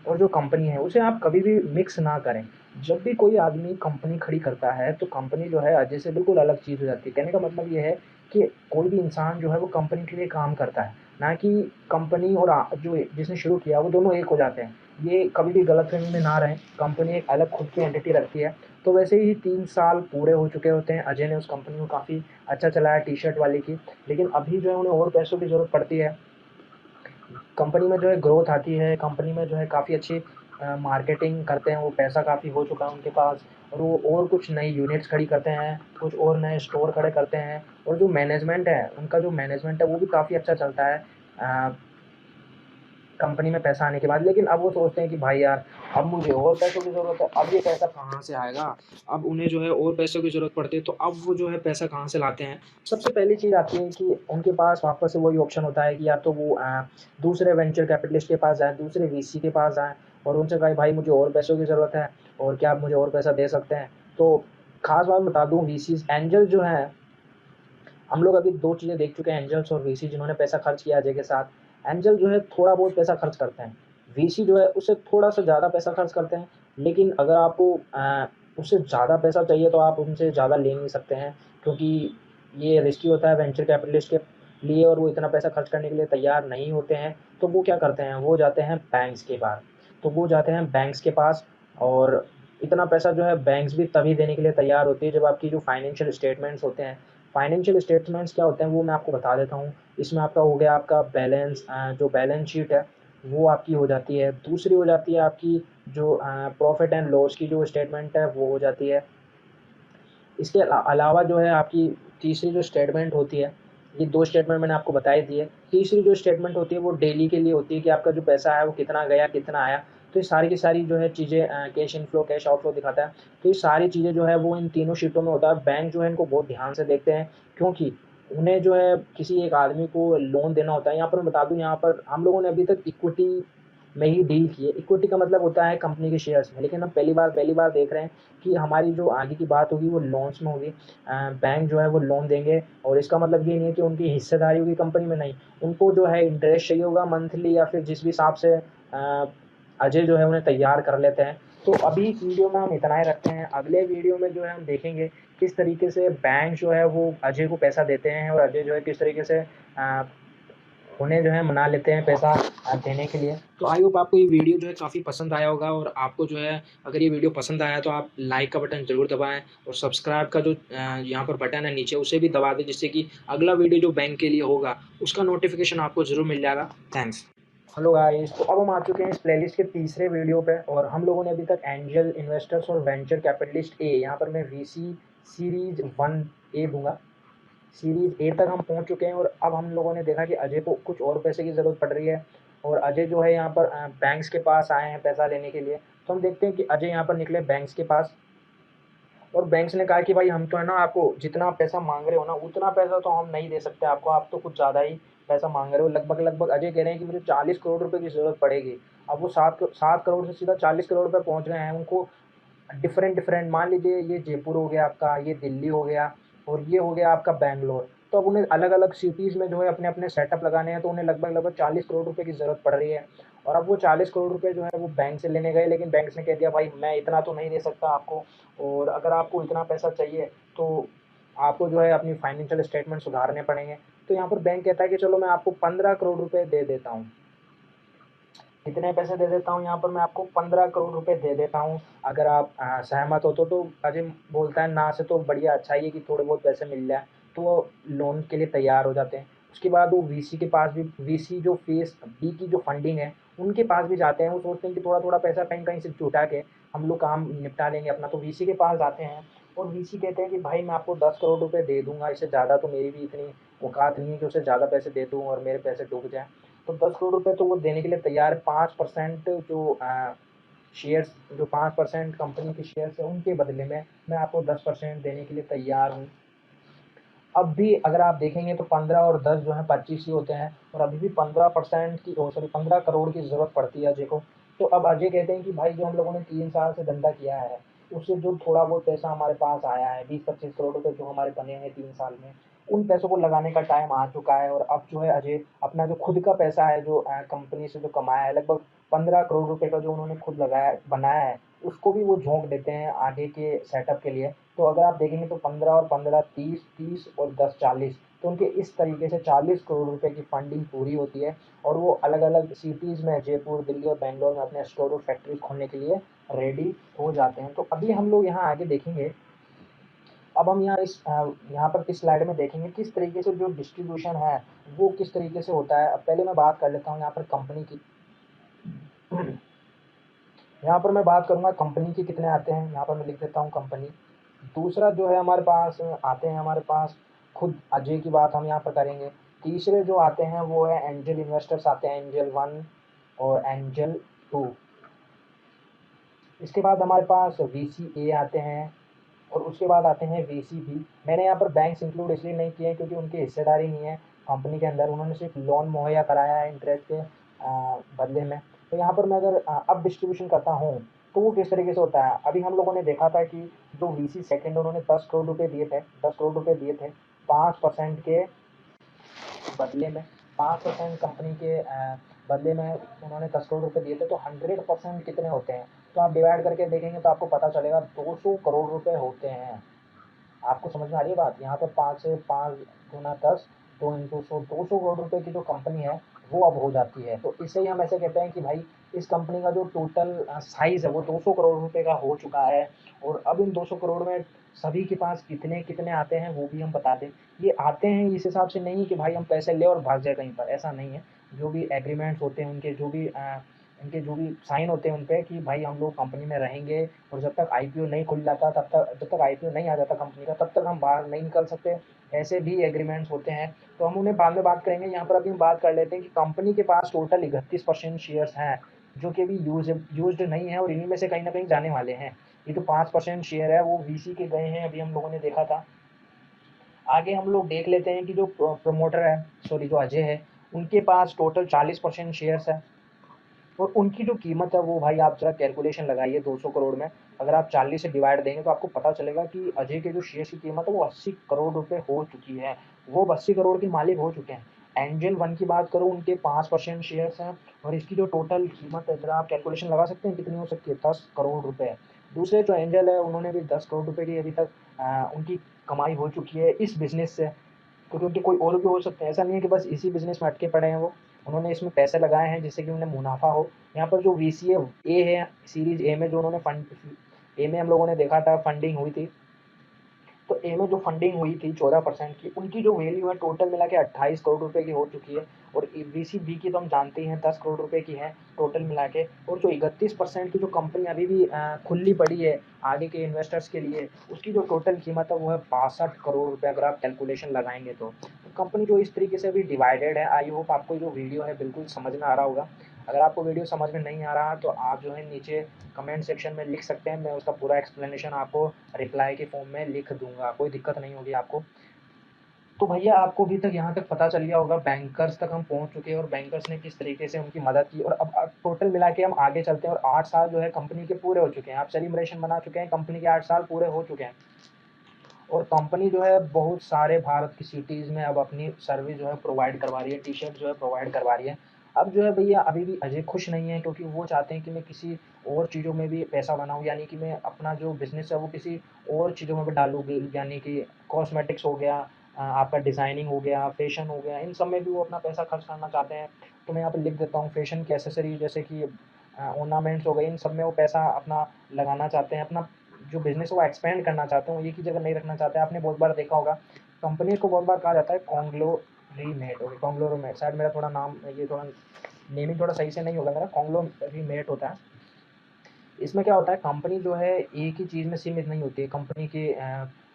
और जो कंपनी है उसे आप कभी भी मिक्स ना करें। जब भी कोई आदमी कंपनी खड़ी करता है तो कंपनी जो है अजय से बिल्कुल अलग चीज़ हो जाती है। कहने का मतलब ये है कि कोई भी इंसान जो है वो कंपनी के लिए काम करता है, ना कि कंपनी और जो जिसने शुरू किया वो दोनों एक हो जाते हैं। ये कभी भी गलतफहमी में ना रहें, कंपनी एक अलग खुद की एंटिटी रखती है। तो वैसे ही 3 साल पूरे हो चुके होते हैं, अजय ने उस कंपनी को काफ़ी अच्छा चलाया टी शर्ट वाले की। लेकिन अभी जो है उन्हें और पैसों की ज़रूरत पड़ती है। कंपनी में जो है ग्रोथ आती है, कंपनी में जो है काफ़ी अच्छी मार्केटिंग करते हैं, वो पैसा काफ़ी हो चुका है उनके पास। और वो और कुछ नई यूनिट्स खड़ी करते हैं, कुछ और नए स्टोर खड़े करते हैं। और जो मैनेजमेंट है उनका, जो मैनेजमेंट है वो भी काफ़ी अच्छा चलता है कंपनी में पैसा आने के बाद। लेकिन अब वो सोचते हैं कि भाई यार अब मुझे और पैसों की ज़रूरत है, अब ये पैसा कहाँ से आएगा। अब उन्हें जो है और पैसों की ज़रूरत पड़ती है, तो अब वो जो है पैसा कहाँ से लाते हैं। सबसे पहली चीज़ आती है कि उनके पास वापस से वही ऑप्शन होता है कि या तो वो दूसरे वेंचर कैपिटलिस्ट के पास जाएँ, दूसरे वीसी के पास जाएँ और उनसे कहें भाई मुझे और पैसों की ज़रूरत है और क्या आप मुझे और पैसा दे सकते हैं। तो खास बात बता दूँ, वीसीज़ एंजल जो हैं, हम लोग अभी 2 चीज़ें देख चुके हैं, एंजल्स और वीसी जिन्होंने पैसा खर्च किया अजय के साथ। एंजल जो है थोड़ा बहुत पैसा खर्च करते हैं, वीसी जो है उससे थोड़ा-सा ज़्यादा पैसा खर्च करते हैं। लेकिन अगर आपको उससे ज़्यादा पैसा चाहिए तो आप उनसे ज़्यादा ले नहीं सकते हैं, क्योंकि ये रिस्की होता है वेंचर कैपिटलिस्ट के लिए और वो इतना पैसा खर्च करने के लिए तैयार नहीं होते हैं, तो वो क्या करते हैं, वो जाते हैं बैंक्स के पास। तो वो जाते हैं बैंक्स के पास, और इतना पैसा जो है बैंक्स भी तभी देने के लिए तैयार होती है जब आपकी जो फाइनेंशियल स्टेटमेंट्स होते हैं। फाइनेंशियल स्टेटमेंट्स क्या होते हैं वो मैं आपको बता देता हूँ। इसमें आपका हो गया आपका बैलेंस, जो बैलेंस शीट है वो आपकी हो जाती है। दूसरी हो जाती है आपकी जो प्रॉफिट एंड लॉस की जो स्टेटमेंट है वो हो जाती है। इसके अलावा जो है आपकी तीसरी जो स्टेटमेंट होती है, ये 2 स्टेटमेंट मैंने आपको बता ही दी है। तीसरी जो स्टेटमेंट होती है वो डेली के लिए होती है कि आपका जो पैसा है वो कितना गया, कितना आया। तो ये सारी की सारी जो है चीज़ें, कैश इनफ्लो, कैश आउटफ्लो दिखाता है। तो ये सारी चीज़ें जो है वो इन तीनों शीटों में होता है। बैंक जो है इनको बहुत ध्यान से देखते हैं, क्योंकि उन्हें जो है किसी एक आदमी को लोन देना होता है। यहाँ पर मैं बता दूँ, यहाँ पर हम लोगों ने अभी तक इक्विटी में ही डील की है। इक्विटी का मतलब होता है कंपनी के शेयर्स में, लेकिन हम पहली बार देख रहे हैं कि हमारी जो आगे की बात होगी वो लोन्स में होगी। बैंक जो है वो लोन देंगे, और इसका मतलब ये नहीं है कि उनकी हिस्सेदारी होगी कंपनी में, नहीं। उनको जो है इंटरेस्ट चाहिए होगा मंथली, या फिर जिस भी हिसाब से अजय जो है उन्हें तैयार कर लेते हैं। तो अभी इस वीडियो में हम इतना ही रखते हैं। अगले वीडियो में जो है हम देखेंगे किस तरीके से बैंक जो है वो अजय को पैसा देते हैं, और अजय जो है किस तरीके से उन्हें जो है मना लेते हैं पैसा देने के लिए। तो आई होप आपको ये वीडियो जो है काफ़ी पसंद आया होगा, और आपको जो है अगर ये वीडियो पसंद आया तो आप लाइक का बटन ज़रूर दबाएं, और सब्सक्राइब का जो यहाँ पर बटन है नीचे उसे भी दबा दें, जिससे कि अगला वीडियो जो बैंक के लिए होगा उसका नोटिफिकेशन आपको ज़रूर मिल जाएगा। थैंक्स। हेलो गाइस, तो अब हम आ चुके हैं इस प्लेलिस्ट के तीसरे वीडियो पे, और हम लोगों ने अभी तक एंजल इन्वेस्टर्स और वेंचर कैपिटलिस्ट ए, यहाँ पर मैं वीसी सीरीज 1 ए दूंगा। सीरीज ए तक हम पहुंच चुके हैं, और अब हम लोगों ने देखा कि अजय को कुछ और पैसे की ज़रूरत पड़ रही है, और अजय जो है यहाँ पर बैंक्स के पास आए हैं पैसा लेने के लिए। तो हम देखते हैं कि अजय यहाँ पर निकले बैंक्स के पास, और बैंक्स ने कहा कि भाई हम तो है ना आपको जितना पैसा मांग रहे हो ना उतना पैसा तो हम नहीं दे सकते आपको, आप तो कुछ ज़्यादा ही पैसा मांग रहे हो। लगभग लगभग अजय कह रहे हैं कि मुझे 40 करोड़ रुपए की ज़रूरत पड़ेगी। अब वो 7 करोड़ से सीधा 40 करोड़ पे पहुंच गए हैं। उनको डिफरेंट डिफरेंट, मान लीजिए ये जयपुर हो गया आपका, ये दिल्ली हो गया, और ये हो गया आपका बैंगलोर। तो अब उन्हें अलग अलग सिटीज़ में जो है अपने अपने सेटअप लगाने हैं, तो उन्हें लगभग लगभग 40 करोड़ रुपए की ज़रूरत पड़ रही है। और अब वो 40 करोड़ रुपए जो है वो बैंक से लेने गए, लेकिन बैंक ने कह दिया भाई मैं इतना तो नहीं दे सकता आपको, और अगर आपको इतना पैसा चाहिए तो आपको जो है अपनी फाइनेंशियल स्टेटमेंट सुधारने पड़ेंगे। तो यहाँ पर बैंक कहता है कि चलो मैं आपको 15 करोड़ रुपए दे देता हूँ। कितने पैसे दे देता हूँ, यहाँ पर मैं आपको 15 करोड़ रुपए दे देता हूँ, अगर आप सहमत हो तो अजय बोलता है ना से तो बढ़िया, अच्छा ही है कि थोड़े बहुत पैसे मिल जाए। तो वो लोन के लिए तैयार हो जाते हैं। उसके बाद वो वीसी के पास भी, वीसी जो फेस बी की जो फंडिंग है उनके पास भी जाते हैं। वो सोचते हैं कि थोड़ा थोड़ा पैसा कहीं कहीं से जुटा के हम लोग काम निपटा लेंगे अपना। तो वीसी के पास जाते हैं, और वीसी कहते हैं कि भाई मैं आपको 10 करोड़ रुपए दे दूंगा, इससे ज़्यादा तो मेरी भी इतनी औकात नहीं है कि उसे ज़्यादा पैसे दे दूँ और मेरे पैसे डूब जाए। तो 10 करोड़ रुपए तो वो देने के लिए तैयार है। 5% जो शेयर्स, जो 5% कंपनी के शेयर्स है उनके बदले में मैं आपको 10% देने के लिए तैयार हूँ। अब भी अगर आप देखेंगे तो 15 और 10 जो है 25 ही होते हैं, और अभी भी 15% की, ओ सॉरी, 15 करोड़ की ज़रूरत पड़ती है अजय को। तो अब अजय कहते हैं कि भाई जो हम लोगों ने 3 साल से धंधा किया है उससे जो थोड़ा बहुत पैसा हमारे पास आया है, 20-25 करोड़ रुपए जो हमारे बने हैं 3 साल में, उन पैसों को लगाने का टाइम आ चुका है। और अब जो है अजय अपना जो खुद का पैसा है जो कंपनी से जो कमाया है, लगभग 15 करोड़ रुपए का जो उन्होंने खुद लगाया बनाया है, उसको भी वो झोंक देते हैं आगे के सेटअप के लिए। तो अगर आप देखेंगे तो 15 और 15 30, 30 और 10 40, तो उनके इस तरीके से 40 करोड़ रुपए की फंडिंग पूरी होती है, और वो अलग अलग सिटीज़ में जयपुर, दिल्ली और बैंगलोर में अपने स्टोर और फैक्ट्री खोलने के लिए रेडी हो जाते हैं। तो अभी हम लोग यहाँ आगे देखेंगे। अब हम यहाँ पर इस स्लाइड में देखेंगे किस तरीके से जो डिस्ट्रीब्यूशन है वो किस तरीके से होता है। अब पहले मैं बात कर लेता हूँ यहाँ पर कंपनी की। यहाँ पर मैं बात करूँगा कंपनी के कितने आते हैं, यहाँ पर मैं लिख देता हूँ कंपनी। दूसरा जो है हमारे पास आते हैं, हमारे पास खुद अजय की बात हम यहाँ पर करेंगे। तीसरे जो आते हैं वो है एंजल इन्वेस्टर्स आते हैं, एंजल 1 और एंजल 2। इसके बाद हमारे पास वीसी ए आते हैं, और उसके बाद आते हैं वीसी बी। मैंने यहाँ पर बैंक्स इंक्लूड इसलिए नहीं किए हैं क्योंकि उनकी हिस्सेदारी नहीं है कंपनी के अंदर, उन्होंने सिर्फ लोन मुहैया कराया है इंटरेस्ट के बदले में। तो यहाँ पर मैं अगर अब डिस्ट्रीब्यूशन करता हूँ तो वो किस तरीके से होता है। अभी हम लोगों ने देखा था कि जो वीसी सेकंड उन्होंने 10 करोड़ रुपए दिए थे, 10 करोड़ रुपए दिए थे 5% के बदले में। 5% कंपनी के बदले में उन्होंने 10 करोड़ रुपए दिए थे। तो 100% कितने होते हैं, तो आप डिवाइड करके देखेंगे तो आपको पता चलेगा 200 करोड़ रुपए होते हैं। आपको समझ में आ रही है बात, यहाँ पर 5 से 5 गुना 10, तो इनको 200 करोड़ रुपए की जो कंपनी है वो अब हो जाती है। तो इसे ही हम ऐसे कहते हैं कि भाई इस कंपनी का जो टोटल साइज़ है वो 200 करोड़ रुपए का हो चुका है। और अब इन 200 करोड़ में सभी के पास कितने-कितने आते हैं वो भी हम बता दें। ये आते हैं इस हिसाब से नहीं कि भाई हम पैसे लें और भाग जाए कहीं पर, ऐसा नहीं है। जो भी एग्रीमेंट्स होते हैं उनके इनके जो भी साइन होते हैं उन पे कि भाई हम लोग कंपनी में रहेंगे और जब तक आईपीओ नहीं खुल जाता जब तक आईपीओ नहीं आ जाता कंपनी का तब तक हम बाहर नहीं निकल सकते। ऐसे भी एग्रीमेंट्स होते हैं, तो हम उन्हें बाद में बात करेंगे। यहाँ पर अभी हम बात कर लेते हैं कि कंपनी के पास टोटल 31% शेयर्स हैं, जो कि अभी यूज्ड नहीं है और इन्हीं में से कहीं न कहीं जाने वाले हैं। ये जो 5% शेयर है वो वीसी के गए हैं, अभी हम लोगों ने देखा था। आगे हम लोग देख लेते हैं कि जो प्रमोटर है, सॉरी जो अजय है, उनके पास टोटल 40% शेयर्स है। और उनकी जो कीमत है वो भाई आप ज़रा कैलकुलेशन लगाइए 200 करोड़ में। अगर आप 40 से डिवाइड देंगे तो आपको पता चलेगा कि अजय के जो शेयर्स की कीमत है वो 80 करोड़ रुपए हो चुकी है। वो अब 80 करोड़ के मालिक हो चुके हैं। एंजल वन की बात करूँ उनके 5% शेयर्स हैं और इसकी जो टोटल कीमत है ज़रा आप कैलकुलेशन लगा सकते हैं कितनी हो सकती है, 10 करोड़ रुपए। दूसरे जो एंजल है उन्होंने भी 10 करोड़ रुपए की अभी तक उनकी कमाई हो चुकी है इस बिज़नेस से। क्योंकि उनके कोई और भी हो सकते हैं, ऐसा नहीं है कि बस इसी बिज़नेस में अटके पड़े हैं वो। उन्होंने इसमें पैसे लगाए हैं जिससे कि उन्हें मुनाफ़ा हो। यहाँ पर जो वीसीए ए है, सीरीज़ ए में जो उन्होंने फंड ए में हम लोगों ने देखा था फंडिंग हुई थी। तो ए में जो फंडिंग हुई थी 14% की, उनकी जो वैल्यू है टोटल मिला के 28 करोड़ रुपए की हो चुकी है। और वीसी बी की तो हम जानते ही हैं 10 करोड़ रुपए की है टोटल मिला के। और जो 31% की जो कंपनी अभी भी खुली पड़ी है आगे के इन्वेस्टर्स के लिए, उसकी जो टोटल कीमत है वो है 62 करोड़ रुपए, अगर आप कैलकुलेशन लगाएंगे तो कंपनी जो इस तरीके से अभी डिवाइडेड है। आई होप आपको जो वीडियो है बिल्कुल समझ में आ रहा होगा। अगर आपको वीडियो समझ में नहीं आ रहा तो आप जो है नीचे कमेंट सेक्शन में लिख सकते हैं, मैं उसका पूरा एक्सप्लेनेशन आपको रिप्लाई के फॉर्म में लिख दूंगा, कोई दिक्कत नहीं होगी आपको। तो भैया आपको अभी तक यहाँ तक पता चल गया होगा, बैंकर्स तक हम पहुँच चुके हैं और बैंकर्स ने किस तरीके से उनकी मदद की। और अब टोटल मिला के हम आगे चलते हैं और 8 साल जो है कंपनी के पूरे हो चुके हैं। आप सेलिब्रेशन बना चुके हैं, कंपनी के 8 साल पूरे हो चुके हैं। और कंपनी जो है बहुत सारे भारत की सिटीज़ में अब अपनी सर्विस जो है प्रोवाइड करवा रही है, टी शर्ट जो है प्रोवाइड करवा रही है। अब जो है भैया अभी भी अजय खुश नहीं है, क्योंकि वो चाहते हैं कि मैं किसी और चीज़ों में भी पैसा बनाऊँ, यानी कि मैं अपना जो बिज़नेस है वो किसी और चीज़ों में भी डालूँ, यानी कि कॉस्मेटिक्स हो गया, आपका डिज़ाइनिंग हो गया, फैशन हो गया, इन सब में भी वो अपना पैसा खर्च करना चाहते हैं। तो मैं यहाँ पे लिख देता हूँ फैशन की एक्सेसरी जैसे कि ऑर्नामेंट्स हो गए, इन सब में वो पैसा अपना लगाना चाहते हैं। अपना जो बिज़नेस है वो एक्सपेंड करना चाहते हैं, वो एक ही जगह नहीं रखना चाहते हैं। आपने बहुत बार देखा होगा कंपनी को बहुत बार कहा जाता है कॉन्ग्लोरीमेट, ओके कॉन्ग्लोमेट, शायद मेरा थोड़ा नाम ये थोड़ा नेमिंग थोड़ा सही से नहीं होगा मेरा, कॉन्ग्लोरीमेट होता है। इसमें क्या होता है कंपनी जो है एक ही चीज़ में सीमित नहीं होती है। कंपनी के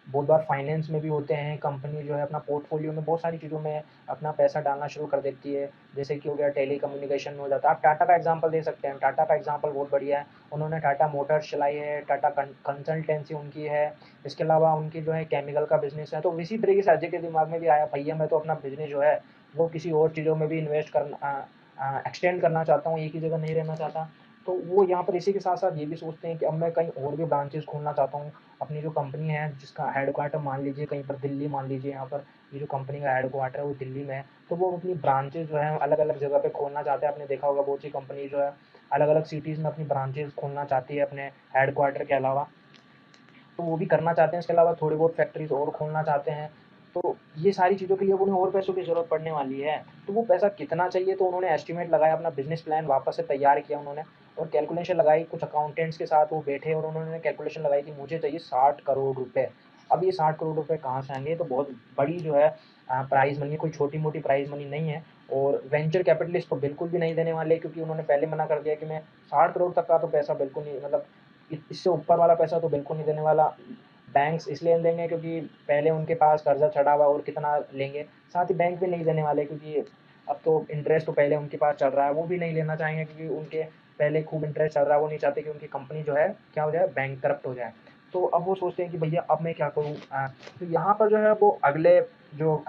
बहुत बार फाइनेंस में भी होते हैं। कंपनी जो है अपना पोर्टफोलियो में बहुत सारी चीज़ों में अपना पैसा डालना शुरू कर देती है। जैसे कि हो गया टेलीकम्युनिकेशन में हो जाता है। आप टाटा का एग्जांपल दे सकते हैं, टाटा का एग्जांपल बहुत बढ़िया है। उन्होंने टाटा मोटर्स चलाई है, टाटा कंसल्टेंसी उनकी है। इसके अलावा उनकी जो है केमिकल का बिजनेस है। तो इसी तरीके से अजय के दिमाग में भी आया भैया मैं तो अपना बिजनेस जो है वो किसी और चीज़ों में भी इन्वेस्ट करना एक्सटेंड करना चाहता हूँ, एक ही जगह नहीं रहना चाहता। तो वो यहाँ पर इसी के साथ-साथ ये भी सोचते हैं कि अब मैं कहीं और भी ब्रांचेज़ खोलना चाहता हूँ। अपनी जो कंपनी है जिसका हेडक्वार्टर मान लीजिए कहीं पर दिल्ली, मान लीजिए यहाँ पर ये जो कंपनी का हेडक्वार्टर है वो दिल्ली में है। तो वो अपनी ब्रांचेज़ जो है अलग-अलग जगह पे खोलना चाहते हैं। आपने देखा होगा बहुत सी कंपनी जो है अलग-अलग सिटीज़ में अपनी ब्रांचेज़ खोलना चाहती है अपने हेडक्वार्टर के अलावा। तो वो भी करना चाहते हैं, इसके अलावा थोड़ी बहुत फैक्ट्रीज़ और खोलना चाहते हैं। तो ये सारी चीज़ों के लिए अब उन्हें और पैसों की ज़रूरत पड़ने वाली है। तो वो पैसा कितना चाहिए, तो उन्होंने एस्टीमेट लगाया, अपना बिज़नेस प्लान वापस से तैयार किया उन्होंने और कैलकुलेशन लगाई। कुछ अकाउंटेंट्स के साथ वो बैठे और उन्होंने कैलकुलेशन लगाई कि मुझे चाहिए 60 करोड़ रुपए। अब ये 60 करोड़ रुपए कहाँ से आएँगे? ये तो बहुत बड़ी जो है प्राइज़ मनी है, कोई छोटी-मोटी प्राइज़ मनी नहीं है। और वेंचर कैपिटलिस्ट तो बिल्कुल भी नहीं देने वाले, क्योंकि उन्होंने पहले मना कर दिया कि मैं 60 करोड़ तक का तो पैसा बिल्कुल नहीं, मतलब इससे ऊपर वाला पैसा तो बिल्कुल नहीं देने वाला। बैंक्स इसलिए नहीं देंगे क्योंकि पहले उनके पास कर्जा चढ़ा हुआ और कितना लेंगे। साथ ही बैंक भी नहीं देने वाले, क्योंकि अब तो इंटरेस्ट तो पहले उनके पास चल रहा है, वो भी नहीं लेना चाहेंगे क्योंकि उनके पहले खूब इंटरेस्ट चल रहा है। वो नहीं चाहते कि उनकी कंपनी जो है क्या हो जाए, बैंकरप्ट हो जाए। तो अब वो सोचते हैं कि भैया अब मैं क्या करूँ? तो यहाँ पर जो है वो अगले जो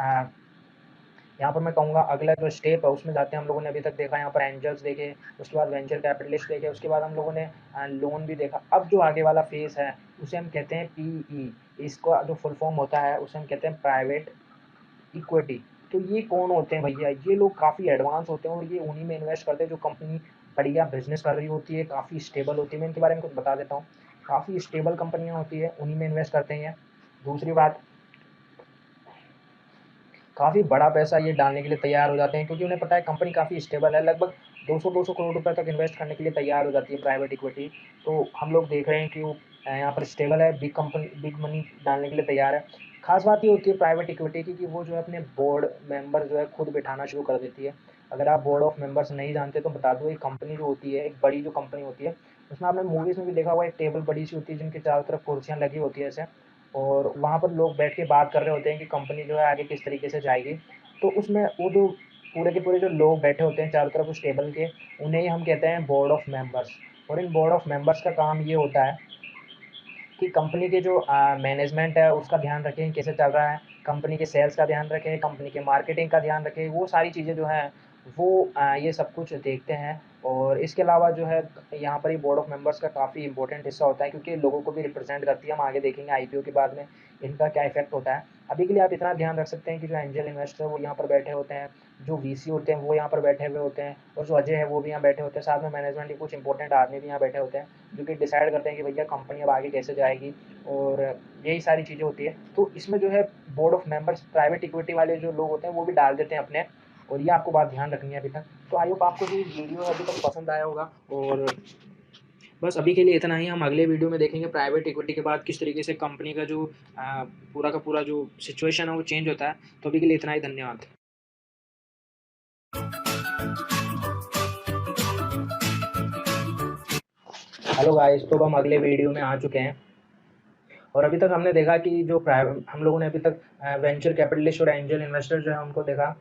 यहाँ पर मैं कहूँगा अगला जो स्टेप है उसमें जाते हैं। हम लोगों ने अभी तक देखा यहाँ पर एंजल्स देखे, उसके बाद वेंचर कैपिटलिस्ट देखे, उसके बाद हम लोगों ने लोन भी देखा। अब जो आगे वाला फेज़ है उसे हम कहते हैं पीई, इसका जो फुल फॉर्म होता है उसे हम कहते हैं प्राइवेट इक्विटी। तो ये कौन होते हैं भैया? ये लोग काफ़ी एडवांस होते हैं और ये उन्हीं में इन्वेस्ट करते हैं जो कंपनी बढ़िया बिजनेस कर रही होती है, काफ़ी स्टेबल होती है। मैं इनके बारे में कुछ बता देता हूँ। काफ़ी स्टेबल कंपनियाँ होती है, उन्हीं में इन्वेस्ट करते हैं। दूसरी बात, काफ़ी बड़ा पैसा ये डालने के लिए तैयार हो जाते हैं, क्योंकि उन्हें पता है कंपनी काफ़ी स्टेबल है। लगभग 200-200 करोड़ रुपए तक इन्वेस्ट करने के लिए तैयार हो जाती है प्राइवेट इक्विटी। तो हम लोग देख रहे हैं कि वो यहाँ पर स्टेबल है, बिग मनी डालने के लिए तैयार है। खास बात ये होती है प्राइवेट इक्विटी की कि वो जो है अपने बोर्ड मेंबर जो है खुद बिठाना शुरू कर देती है। अगर आप बोर्ड ऑफ मेंबर्स नहीं जानते तो बता दूँ, एक कंपनी जो होती है, एक बड़ी जो कंपनी होती है, उसमें आपने मूवीज़ में भी देखा होगा, एक टेबल बड़ी सी होती है जिनके चारों तरफ कुर्सियाँ लगी होती है ऐसे, और वहाँ पर लोग बैठ के बात कर रहे होते हैं कि कंपनी जो है आगे किस तरीके से जाएगी। तो उसमें वो जो पूरे के पूरे जो लोग बैठे होते हैं चारों तरफ उस टेबल के, उन्हें ही हम कहते हैं बोर्ड ऑफ मेंबर्स। और इन बोर्ड ऑफ मेंबर्स का काम ये होता है कि कंपनी के जो मैनेजमेंट है उसका ध्यान रखें कैसे चल रहा है, कंपनी के सेल्स का ध्यान रखें, कंपनी के मार्केटिंग का ध्यान रखें, वो सारी चीज़ें जो हैं वो ये सब कुछ देखते हैं। और इसके अलावा जो है यहाँ पर ये बोर्ड ऑफ मेंबर्स का काफ़ी इंपॉर्टेंट हिस्सा होता है, क्योंकि लोगों को भी रिप्रेजेंट करती है। हम आगे देखेंगे आईपीओ के बाद में इनका क्या इफेक्ट होता है। अभी के लिए आप इतना ध्यान रख सकते हैं कि जो एंजल इन्वेस्टर वो यहाँ पर बैठे होते हैं, जो वीसी होते हैं वो यहाँ पर बैठे हुए होते हैं, और जो अजय है वो भी यहाँ बैठे होते हैं। साथ में मैनेजमेंट के कुछ इंपॉर्टेंट आदमी भी यहाँ बैठे होते हैं, जो कि डिसाइड करते हैं कि भैया कंपनी अब आगे कैसे जाएगी, और यही सारी चीज़ें होती है। तो इसमें जो है board of members private equity वाले जो लोग होते हैं वो भी डाल देते हैं अपने, और ये आपको बात ध्यान रखनी है अभी तक। तो आई होप आपको ये वीडियो अभी तक पसंद आया होगा, और बस अभी के लिए इतना ही। हम अगले वीडियो में देखेंगे प्राइवेट इक्विटी के बाद किस तरीके से कंपनी का जो पूरा का पूरा जो सिचुएशन है वो चेंज होता है। तो अभी के लिए इतना ही, धन्यवाद। हेलो गाइस, तो हम अगले वीडियो में आ चुके हैं, और अभी तक हमने देखा कि जो प्राइवेट हम लोगों ने अभी तक वेंचर कैपिटलिस्ट और एंजल इन्वेस्टर जो है उनको देखा,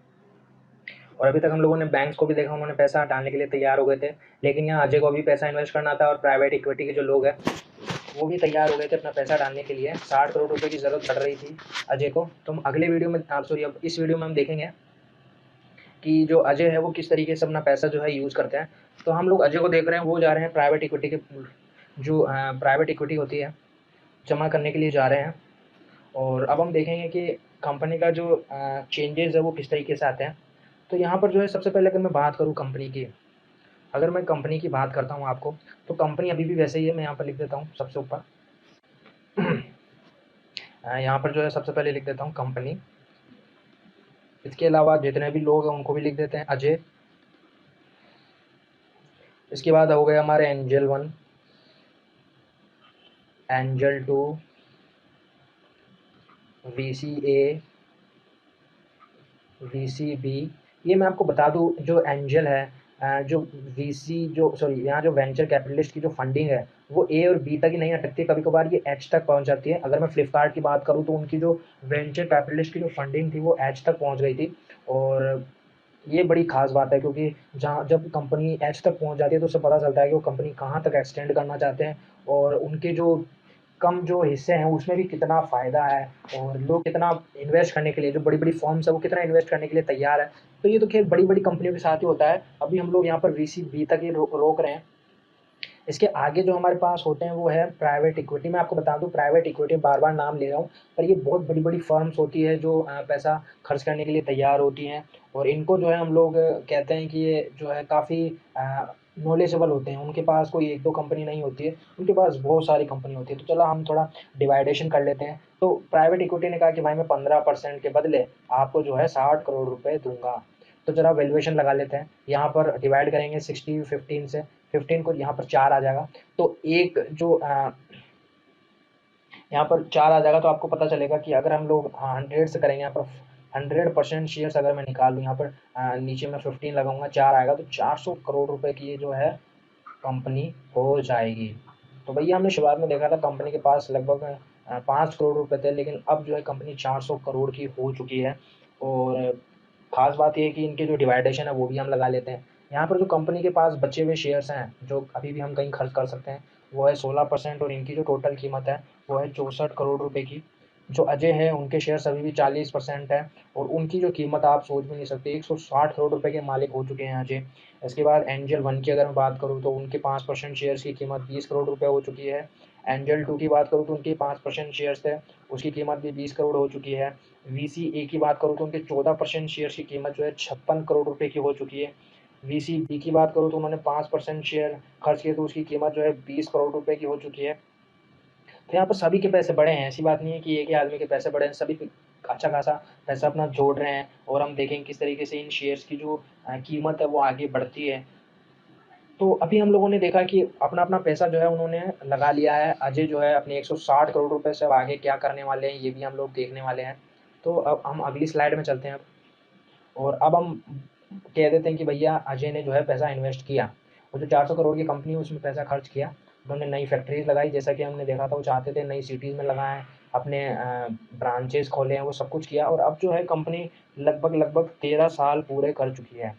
और अभी तक हम लोगों ने बैंक्स को भी देखा, उन्होंने पैसा डालने के लिए तैयार हो गए थे। लेकिन यहाँ अजय को भी पैसा इन्वेस्ट करना था, और प्राइवेट इक्विटी के जो लोग हैं वो भी तैयार हो गए थे अपना पैसा डालने के लिए। 60 करोड़ रुपए की ज़रूरत पड़ रही थी अजय को। तो हम अगले वीडियो में सॉरी अब इस वीडियो में हम देखेंगे कि जो अजय है वो किस तरीके से अपना पैसा जो है यूज़ करते हैं। तो हम लोग अजय को देख रहे हैं, वो जा रहे हैं प्राइवेट इक्विटी के जो प्राइवेट इक्विटी होती है जमा करने के लिए जा रहे हैं। और अब हम देखेंगे कि कंपनी का जो चेंजेस है वो किस तरीके से आते हैं। तो यहाँ पर जो है सबसे पहले अगर मैं बात करूँ कंपनी की, अगर मैं कंपनी की बात करता हूँ आपको, तो कंपनी अभी भी वैसे ही है। मैं यहाँ पर लिख देता हूँ सबसे ऊपर यहाँ पर जो है सबसे पहले लिख देता हूँ कंपनी। इसके अलावा जितने भी लोग हैं उनको भी लिख देते हैं अजय। इसके बाद हो गए हमारे एंजल 1, एंजल 2, VCA, VCB। ये मैं आपको बता दूँ, जो एंजल है जो VC जो सॉरी यहाँ जो वेंचर कैपिटलिस्ट की जो फंडिंग है वो A और B तक ही नहीं अटकती, कभी कभार ये H तक पहुँच जाती है। अगर मैं फ्लिपकार्ट की बात करूँ तो उनकी जो वेंचर कैपिटलिस्ट की जो फंडिंग थी वो H तक पहुँच गई थी। और ये बड़ी ख़ास बात है, क्योंकि जहाँ जब कंपनी एच तक पहुँच जाती है तो उससे पता चलता है कि वो कंपनी कहाँ तक एक्सटेंड करना चाहते हैं, और उनके जो कम जो हिस्से हैं उसमें भी कितना फ़ायदा है, और लोग कितना इन्वेस्ट करने के लिए, जो बड़ी-बड़ी फर्म्स है वो कितना इन्वेस्ट करने के लिए तैयार है। तो ये तो खैर बड़ी-बड़ी कंपनियों के साथ ही होता है। अभी हम लोग यहाँ पर VC-B तक ही रोक रहे हैं। इसके आगे जो हमारे पास होते हैं वो है प्राइवेट इक्विटी। मैं आपको बता दूँ, प्राइवेट इक्विटी बार-बार नाम ले रहा हूँ, पर ये बहुत बड़ी-बड़ी फर्म्स होती है जो पैसा खर्च करने के लिए तैयार होती हैं, और इनको जो है हम लोग कहते हैं कि ये जो है काफ़ी नॉलेजेबल होते हैं। उनके पास कोई 1-2 कंपनी नहीं होती है, उनके पास बहुत सारी कंपनी होती है। तो चलो हम थोड़ा डिवाइडेशन कर लेते हैं। तो प्राइवेट इक्विटी ने कहा कि भाई मैं 15% के बदले आपको जो है 60 करोड़ रुपए दूँगा। तो ज़रा वैल्यूएशन लगा लेते हैं। यहाँ पर डिवाइड करेंगे 60 15 से, 15 को यहाँ पर 4 आ जाएगा। तो एक जो यहाँ पर 4 आ जाएगा, तो आपको पता चलेगा कि अगर हम लोग 100 से करेंगे, यहाँ पर 100% शेयर्स अगर मैं निकाल लूँ, यहाँ पर नीचे मैं 15 लगाऊंगा, 4 आएगा, तो 400 करोड़ रुपए की ये जो है कंपनी हो जाएगी। तो भैया हमने शुरुआत में देखा था कंपनी के पास लगभग 5 करोड़ रुपए थे, लेकिन अब जो है कंपनी 400 करोड़ की हो चुकी है। और ख़ास बात ये है कि इनके जो डिवाइडेशन है वो भी हम लगा लेते हैं। यहाँ पर जो कंपनी के पास बचे हुए शेयर्स हैं जो अभी भी हम कहीं खर्च कर सकते हैं, वो है 16%, और इनकी जो टोटल कीमत है वो है 64 करोड़ रुपए की। जो अजय हैं उनके शेयर्स अभी भी 40% है, और उनकी जो कीमत आप सोच भी नहीं सकते, 160 करोड़ रुपए के मालिक हो चुके हैं अजय। इसके बाद एंजल 1 की अगर मैं बात करूँ तो उनके 5% शेयर्स की कीमत 20 करोड़ रुपए हो चुकी है। एंजल 2 की बात करूँ तो उनके 5% शेयर्स थे, उसकी कीमत भी 20 करोड़ हो चुकी है। VCA की बात करूँ तो उनके 14% शेयर्स की कीमत जो है 56 करोड़ रुपए की हो चुकी है। VCB की बात करूँ तो उन्होंने 5% शेयर खर्च किए, तो उसकी कीमत जो है 20 करोड़ रुपए की हो चुकी है। तो यहाँ पर सभी के पैसे बढ़े हैं, ऐसी बात नहीं है कि एक ही आदमी के पैसे बढ़े हैं, सभी अच्छा खासा पैसा अपना जोड़ रहे हैं। और हम देखेंगे किस तरीके से इन शेयर्स की जो कीमत है वो आगे बढ़ती है। तो अभी हम लोगों ने देखा कि अपना-अपना पैसा जो है उन्होंने लगा लिया है। अजय जो है अपने 160 करोड़ रुपए से अब आगे क्या करने वाले हैं, ये भी हम लोग देखने वाले हैं। तो अब हम अगली स्लाइड में चलते हैं अब। और अब हम कह देते हैं कि भैया अजय ने जो है पैसा इन्वेस्ट किया। वो जो 400 करोड़ की कंपनी है उसमें पैसा खर्च किया। उन्होंने नई फैक्ट्रीज़ लगाई, जैसा कि हमने देखा था वो चाहते थे नई सिटीज़ में लगाएँ, अपने ब्रांचेज़ खोले हैं, वो सब कुछ किया और अब जो है कंपनी लगभग 13 साल पूरे कर चुकी है।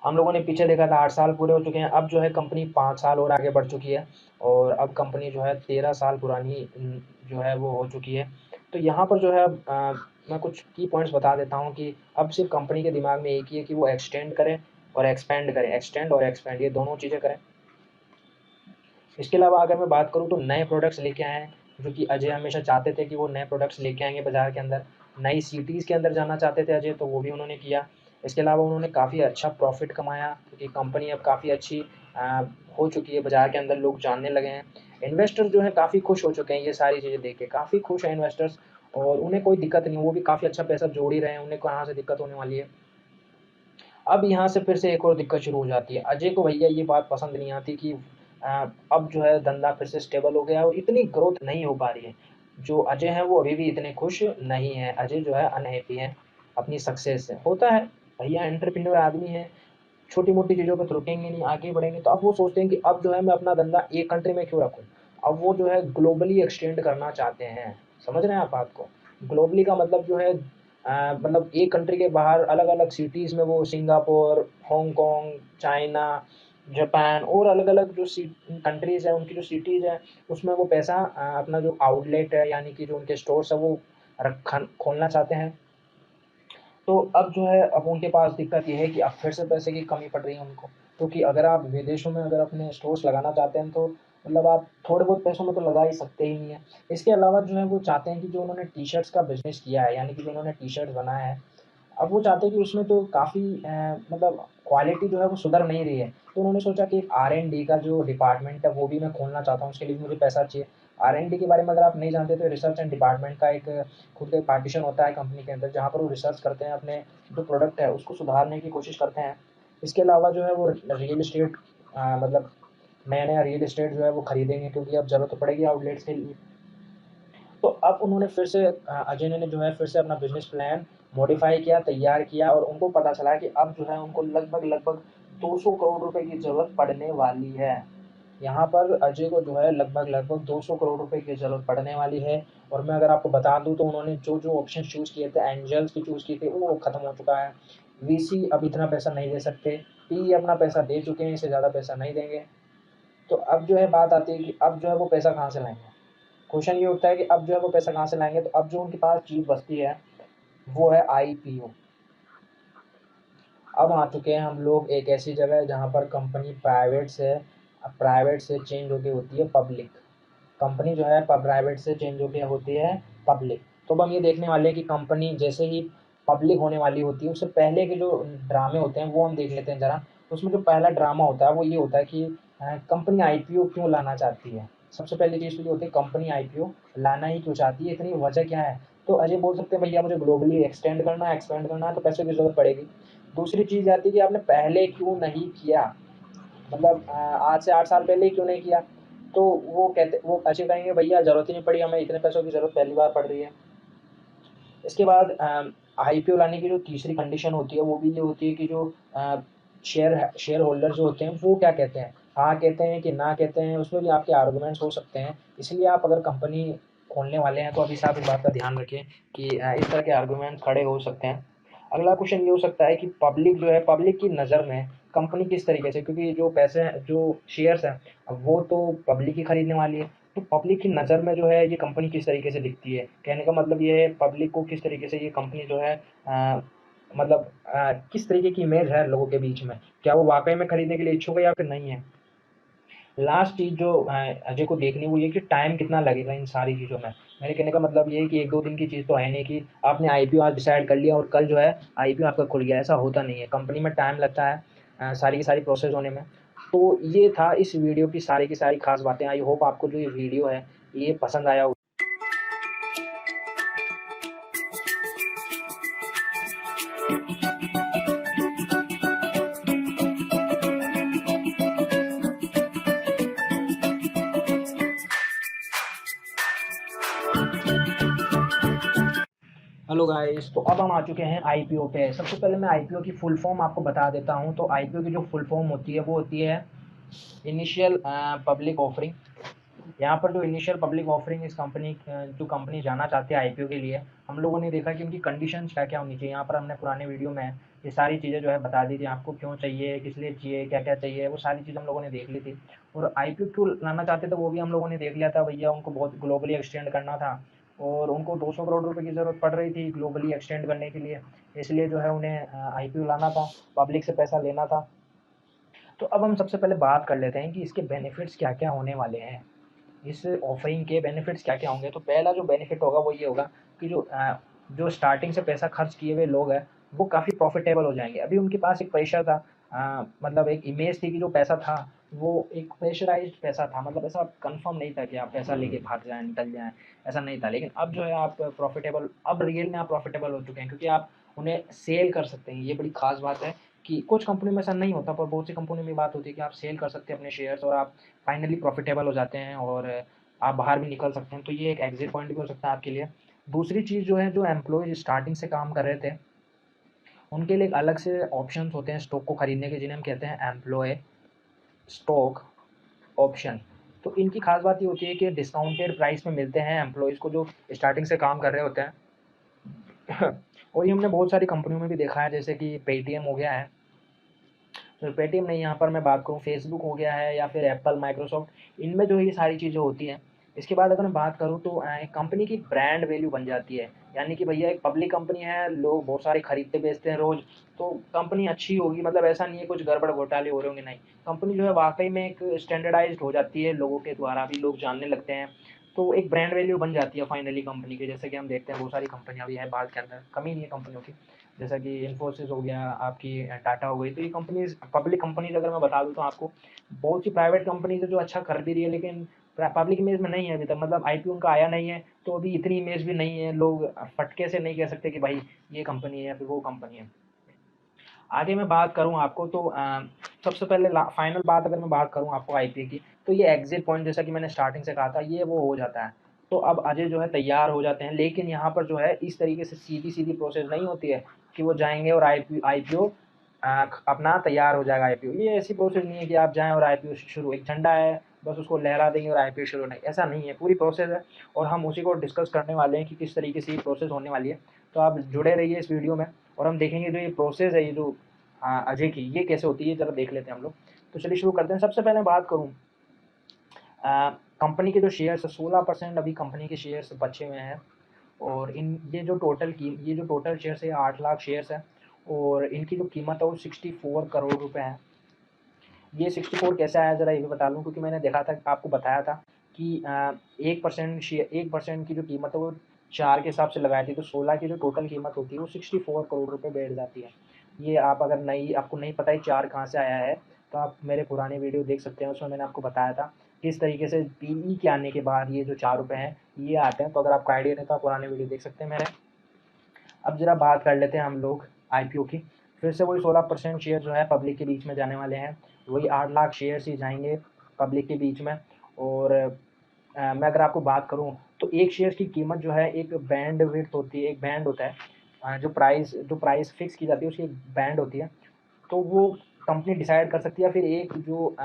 हम लोगों ने पीछे देखा था 8 साल पूरे हो चुके हैं, अब जो है कंपनी 5 साल और आगे बढ़ चुकी है और अब कंपनी जो है 13 साल पुरानी जो है वो हो चुकी है। तो यहाँ पर जो है मैं कुछ की पॉइंट्स बता देता हूँ कि अब सिर्फ़ कंपनी के दिमाग में एक ही है कि वो एक्सटेंड करे और एक्सपेंड करे, एक्सटेंड और एक्सपेंड ये दोनों चीज़ें करें। इसके अलावा अगर मैं बात करूँ तो नए प्रोडक्ट्स लेके आए हैं, जो कि अजय हमेशा चाहते थे कि वो नए प्रोडक्ट्स लेके आएँगे बाज़ार के अंदर। नई सिटीज़ के अंदर जाना चाहते थे अजय, तो वो भी उन्होंने किया। इसके अलावा उन्होंने काफ़ी अच्छा प्रॉफ़िट कमाया क्योंकि कंपनी अब काफ़ी अच्छी अ, हो चुकी है, बाज़ार के अंदर लोग जानने लगे हैं। इन्वेस्टर जो हैं काफ़ी खुश हो चुके हैं ये सारी चीज़ें देख के, काफ़ी खुश हैं इन्वेस्टर्स और उन्हें कोई दिक्कत नहीं, वो भी काफ़ी अच्छा पैसा जोड़ ही रहे हैं, उन्हें कहाँ से दिक्कत होने वाली है। अब यहाँ से फिर से एक और दिक्कत शुरू हो जाती है। अजय को भैया ये बात पसंद नहीं आती कि अब जो है धंधा फिर से स्टेबल हो गया है और इतनी ग्रोथ नहीं हो पा रही है। जो अजय हैं वो अभी भी इतने खुश नहीं हैं। अजय जो है अनहैप्पी हैं अपनी सक्सेस से। होता है, भैया एंटरप्रेन्योर आदमी हैं, छोटी-मोटी चीज़ों पे तो रुकेंगे नहीं, आगे बढ़ेंगे। तो अब वो सोचते हैं कि अब जो है मैं अपना धंधा एक कंट्री में क्यों रखूँ? अब वो जो है ग्लोबली एक्सटेंड करना चाहते हैं। समझ रहे हैं आप बात को? ग्लोबली का मतलब जो है मतलब एक कंट्री के बाहर अलग-अलग सिटीज़ में वो सिंगापुर, हांगकांग, चाइना, जापान और अलग-अलग जो कंट्रीज़ हैं, उनकी जो सिटीज़ हैं, उसमें वो पैसा अपना जो आउटलेट है यानी कि जो उनके स्टोर्स हैं वो खोलना चाहते हैं। तो अब जो है अब उनके पास दिक्कत ये है कि अब फिर से पैसे की कमी पड़ रही है उनको। क्योंकि अगर आप विदेशों में अगर अपने स्टोर्स लगाना चाहते हैं तो मतलब आप थोड़े बहुत पैसों में तो लगा ही सकते ही नहीं हैं। इसके अलावा जो है वो चाहते हैं कि जो उन्होंने टी-शर्ट्स का बिज़नेस किया है यानी कि जो उन्होंने टी-शर्ट बनाया है, अब वो चाहते हैं कि उसमें तो काफ़ी मतलब क्वालिटी जो है वो सुधर नहीं रही है। तो उन्होंने सोचा कि एक आर-एन-डी का जो डिपार्टमेंट है वो भी मैं खोलना चाहता हूँ, उसके लिए भी मुझे पैसा चाहिए। आर-एन-डी के बारे में अगर आप नहीं जानते तो रिसर्च एंड डिपार्टमेंट का एक खुद का एक पार्टीशन होता है कंपनी के अंदर जहाँ पर वो रिसर्च करते हैं अपने जो प्रोडक्ट है उसको सुधारने की कोशिश करते हैं। इसके अलावा जो है वो रियल एस्टेट मतलब नया-नया रियल एस्टेट जो है वो खरीदेंगे क्योंकि अब ज़रूरत तो पड़ेगी आउटलेट्स के लिए। तो अब उन्होंने फिर से अजय ने जो है फिर से अपना बिज़नेस प्लान मॉडिफ़ाई किया, तैयार किया और उनको पता चला कि अब जो है उनको लगभग 200 करोड़ रुपए की ज़रूरत पड़ने वाली है। यहाँ पर अजय को जो है लगभग 200 करोड़ रुपए की ज़रूरत पड़ने वाली है और मैं अगर आपको बता दूँ तो उन्होंने जो-जो ऑप्शंस चूज़ किए थे, एंजल्स की चूज़ की थी, वो खत्म हो चुका है। वीसी अब इतना पैसा नहीं दे सकते, पीई अपना पैसा दे चुके हैं, इससे ज़्यादा पैसा नहीं देंगे। तो अब जो है बात आती है कि अब जो है वो पैसा कहाँ से लाएँगे? क्वेश्चन ये उठता है कि अब जो है वो पैसा कहाँ से लाएँगे? तो अब जो उनके पास चीज़ बचती है, वो है आईपीओ। अब आ चुके हैं हम लोग एक ऐसी जगह जहाँ पर कंपनी प्राइवेट से चेंज होके होती है पब्लिक। कंपनी जो है प्राइवेट से चेंज होके होती है पब्लिक। तो अब हम ये देखने वाले हैं कि कंपनी जैसे ही पब्लिक होने वाली होती है, उससे पहले के जो ड्रामे होते हैं, वो हम देख लेते हैं ज़रा। उसमें जो पहला ड्रामा होता है, वो ये होता है कि कंपनी आईपीओ क्यों लाना चाहती है? सबसे पहली चीज़ तो ये होती है कंपनी आईपीओ लाना ही क्यों चाहती है? इतनी वजह क्या है? तो अजय बोल सकते हैं भैया मुझे ग्लोबली एक्सटेंड करना है, एक्सपेंड करना है तो पैसे की ज़रूरत पड़ेगी। दूसरी चीज़ आती है कि आपने पहले क्यों नहीं किया? मतलब आज से 8 साल पहले ही क्यों नहीं किया? तो वो अजय कहेंगे भैया ज़रूरत ही नहीं पड़ी, हमें इतने पैसों की ज़रूरत पहली बार पड़ रही है। इसके बाद आईपीओ लाने की जो तीसरी कंडीशन होती है, वो भी ये होती है कि जो शेयर होल्डर जो होते हैं, वो क्या कहते हैं? हाँ कहते हैं कि ना कहते हैं, उसमें भी आपके आर्गुमेंट्स हो सकते हैं। इसलिए आप अगर कंपनी खोलने वाले हैं, तो अभी से आप इस बात का ध्यान रखें कि इस तरह के आर्गुमेंट खड़े हो सकते हैं। अगला क्वेश्चन ये हो सकता है कि पब्लिक जो है, पब्लिक की नज़र में कंपनी किस तरीके से क्योंकि जो पैसे हैं, जो शेयर्स हैं, अब वो तो पब्लिक ही खरीदने वाली है। तो पब्लिक की नज़र में जो है ये कंपनी किस तरीके से दिखती है? कहने का मतलब ये है पब्लिक को किस तरीके से ये कंपनी जो है मतलब किस तरीके की इमेज है लोगों के बीच में? क्या वो वाक़ई में खरीदने के लिए इच्छुक है या फिर नहीं है? लास्ट चीज़ जो अजय को देखनी है वो ये कि टाइम कितना लगेगा इन सारी चीज़ों में। मेरे कहने का मतलब ये है कि 1-2 दिन की चीज़ तो है नहीं कि आपने आईपीओ आज डिसाइड कर लिया और कल जो है आईपीओ आपका खुल गया, ऐसा होता नहीं है। कंपनी में टाइम लगता है सारी की सारी प्रोसेस होने में। तो ये था इस वीडियो की सारी ख़ास बातें। आई होप आपको जो ये वीडियो है, ये पसंद आया हो। हेलो गाइस, तो अब हम आ चुके हैं आईपीओ पे। सबसे पहले मैं आईपीओ की फुल फॉर्म आपको बता देता हूँ। तो आईपीओ की जो फुल फॉर्म होती है वो होती है इनिशियल पब्लिक ऑफरिंग। यहाँ पर जो इनिशियल पब्लिक ऑफरिंग इस कंपनी जो कंपनी जाना चाहती है आईपीओ के लिए, हम लोगों ने देखा कि उनकी कंडीशंस क्या क्या होनी चाहिए। यहाँ पर हमने पुराने वीडियो में ये सारी चीज़ें जो है बता दी थी आपको, क्यों चाहिए, किस लिए चाहिए, क्या क्या चाहिए, वो सारी चीज़ हम लोगों ने देख ली थी। और आईपीओ क्यों लाना चाहते थे वो भी हम लोगों ने देख लिया था। भैया उनको बहुत ग्लोबली एक्सटेंड करना था और उनको 200 करोड़ रुपए की ज़रूरत पड़ रही थी ग्लोबली एक्सटेंड करने के लिए। इसलिए जो है उन्हें आईपीओ लाना था, पब्लिक से पैसा लेना था। तो अब हम सबसे पहले बात कर लेते हैं कि इसके बेनिफिट्स क्या क्या होने वाले हैं। इस ऑफरिंग के बेनिफिट्स क्या-क्या होंगे? तो पहला जो बेनिफिट होगा वो ये होगा कि जो स्टार्टिंग से पैसा खर्च किए हुए लोग हैं, वो काफ़ी प्रॉफ़िटेबल हो जाएँगे। अभी उनके पास एक प्रेशर था, मतलब एक इमेज थी कि जो पैसा था, वो एक प्रेशराइज़्ड पैसा था। मतलब ऐसा कन्फर्म नहीं था कि आप पैसा लेके भाग जाएँ, निकल जाएँ, ऐसा नहीं था। लेकिन अब जो है आप प्रॉफ़िटेबल, अब रियल में आप प्रॉफ़िटेबल हो चुके हैं, क्योंकि आप उन्हें सेल कर सकते हैं। ये बड़ी ख़ास बात है कि कुछ कंपनी में ऐसा नहीं होता, पर बहुत सी कंपनी में बात होती है कि आप सेल कर सकते हैं अपने शेयर्स और आप फाइनली प्रॉफ़िटेबल हो जाते हैं और आप बाहर भी निकल सकते हैं। तो ये एक एग्ज़िट पॉइंट भी हो सकता है आपके लिए। दूसरी चीज़ जो है, जो एम्प्लॉइज़ स्टार्टिंग से काम कर रहे थे, उनके लिए एक अलग से ऑप्शंस होते हैं स्टॉक को खरीदने के, जिन्हें हम कहते हैं एम्प्लॉयी स्टॉक ऑप्शन। तो इनकी ख़ास बात ये होती है कि डिस्काउंटेड प्राइस में मिलते हैं एम्प्लॉइज़ को जो स्टार्टिंग से काम कर रहे होते हैं। और ये हमने बहुत सारी कंपनियों में भी देखा है, जैसे कि पेटीएम हो गया है। तो पेटीएम नहीं, यहाँ पर मैं बात करूँ फेसबुक हो गया है या फिर एप्पल, माइक्रोसॉफ्ट, इनमें जो ये सारी चीज़ें होती हैं। इसके बाद अगर मैं बात करूँ तो एक कंपनी की ब्रांड वैल्यू बन जाती है। यानी कि भैया एक पब्लिक कंपनी है, लोग बहुत सारे खरीदते बेचते हैं रोज़, तो कंपनी अच्छी होगी, मतलब ऐसा नहीं है कुछ गड़बड़ घोटाले हो रहे होंगे, नहीं। कंपनी जो है वाक़ई में एक स्टैंडर्डाइज़्ड हो जाती है, लोगों के द्वारा भी लोग जानने लगते हैं। तो एक ब्रांड वैल्यू बन जाती है फाइनली कंपनी की। जैसे कि हम देखते हैं बहुत सारी कंपनियाँ भी हैं भारत के अंदर, कमी नहीं है कंपनियों की। जैसा कि इन्फोसिस हो गया, आपकी टाटा हो गई। तो ये कंपनीज़, पब्लिक कंपनीज़ अगर मैं बता दूँ तो आपको, बहुत सी प्राइवेट कंपनीज़ है जो अच्छा कर भी रही है, लेकिन पब्लिक इमेज में नहीं है अभी तक। मतलब आईपीओ उनका आया नहीं है, तो अभी इतनी इमेज भी नहीं है। लोग फटके से नहीं कह सकते कि भाई ये कंपनी है या फिर वो कंपनी है। आगे मैं बात करूँ आपको तो सबसे पहले फाइनल बात अगर मैं बात करूँ आपको आईपीओ की, तो ये एग्ज़िट पॉइंट, जैसा कि मैंने स्टार्टिंग से कहा था, ये वो हो जाता है। तो अब अजय जो है तैयार हो जाते हैं, लेकिन यहाँ पर जो है इस तरीके से सीधी-सीधी प्रोसेस नहीं होती है कि वो जाएँगे और आईपीओ अपना तैयार हो जाएगा आईपीओ। ये ऐसी प्रोसेस नहीं है कि आप जाएँ और आईपीओ शुरू, एक झंडा है, बस उसको लहरा देंगे और आईपीओ शुरू, नहीं, ऐसा नहीं है। पूरी प्रोसेस है और हम उसी को डिस्कस करने वाले हैं कि किस तरीके से ये प्रोसेस होने वाली है। तो आप जुड़े रहिए इस वीडियो में और हम देखेंगे जो ये प्रोसेस है, ये जो अजय की, ये कैसे होती है ज़रा देख लेते हैं हम लोग। तो चलिए शुरू करते हैं। सबसे पहले बात करूँ कंपनी के जो शेयर्स है, 16% अभी कंपनी के शेयर्स बचे हुए हैं और ये जो टोटल शेयर्स है 8 लाख शेयर्स है और इनकी जो कीमत है वो 64 करोड़ रुपए है। ये 64 कैसे आया ज़रा ये भी बता दूँ, क्योंकि मैंने देखा था, आपको बताया था कि 1% की जो कीमत है वो 4 के हिसाब से लगाई थी, तो 16 की जो टोटल कीमत होती है वो 64 करोड़ रुपए बैठ जाती है। ये आप अगर आपको नहीं पता है 4 कहाँ से आया है, तो आप मेरे पुराने वीडियो देख सकते हैं, उसमें मैंने आपको बताया था किस तरीके से पीई के आने के बाद ये जो 4 रुपए हैं ये आते हैं। तो अगर आपको आइडिया नहीं तो आप पुराने वीडियो देख सकते हैं मेरे। अब ज़रा बात कर लेते हैं हम लोग आईपीओ की। फिर से वही 16% शेयर जो है पब्लिक के बीच में जाने वाले हैं। वही 8 लाख शेयर्स ही जाएँगे पब्लिक के बीच में। और मैं अगर आपको बात करूँ तो एक शेयर की कीमत जो है, एक बैंडविड्थ होती है, एक बैंड होता है, जो प्राइस फिक्स की जाती है उसकी एक बैंड होती है। तो वो कंपनी डिसाइड कर सकती है, फिर एक जो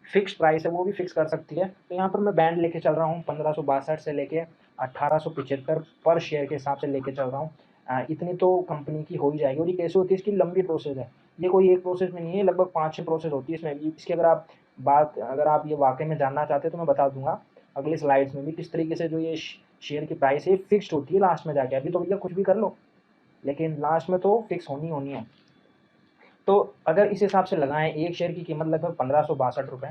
फिक्स प्राइस है वो भी फिक्स कर सकती है। तो यहाँ पर मैं बैंड लेके चल रहा हूँ 1562 से लेके 1875 पर शेयर के हिसाब से लेके चल रहा हूँ। इतनी तो कंपनी की हो ही जाएगी। और ये कैसे होती है, इसकी लंबी प्रोसेस है। ये कोई एक प्रोसेस में नहीं है, लगभग 5-6 प्रोसेस होती है इसमें भी। इसकी अगर आप ये वाक़ई में जानना चाहते हैं तो मैं बता दूँगा अगली स्लाइड्स में भी किस तरीके से जो ये शेयर की प्राइस है फिक्स्ड होती है लास्ट में जाके। अभी तो भैया कुछ भी कर लो, लेकिन लास्ट में तो फिक्स होनी होनी है। तो अगर इस हिसाब से लगाएँ, एक शेयर की कीमत लगभग 1562 रुपए,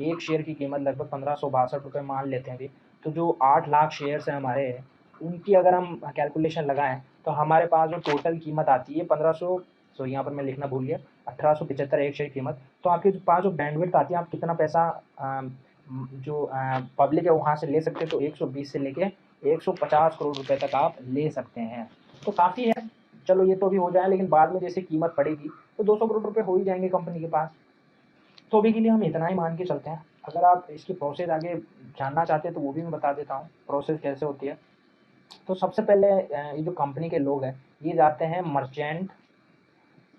एक शेयर की कीमत लगभग 1562 रुपए मान लेते हैं अभी। तो जो 8 लाख शेयर्स हैं हमारे, उनकी अगर हम कैलकुलेशन लगाएँ, तो हमारे पास जो टोटल कीमत आती है 1500, सॉरी यहाँ पर मैं लिखना भूल गया, 1875 एक शेयर कीमत। तो आपके जो पास जो बैंडविड्थ आती है, आप कितना पैसा जो पब्लिक है वहाँ से ले सकते हैं, तो 120 से लेके 150 करोड़ रुपए तक आप ले सकते हैं। तो काफ़ी है। चलो ये तो अभी हो जाए, लेकिन बाद में जैसे कीमत बढ़ेगी तो 200 करोड़ रुपए हो ही जाएंगे कंपनी के पास। तो अभी के लिए हम इतना ही मान के चलते हैं। अगर आप इसकी प्रोसेस आगे जानना चाहते हैं तो वो भी मैं बता देता हूँ, प्रोसेस कैसे होती है। तो सबसे पहले ये जो कंपनी के लोग हैं ये जाते हैं मर्चेंट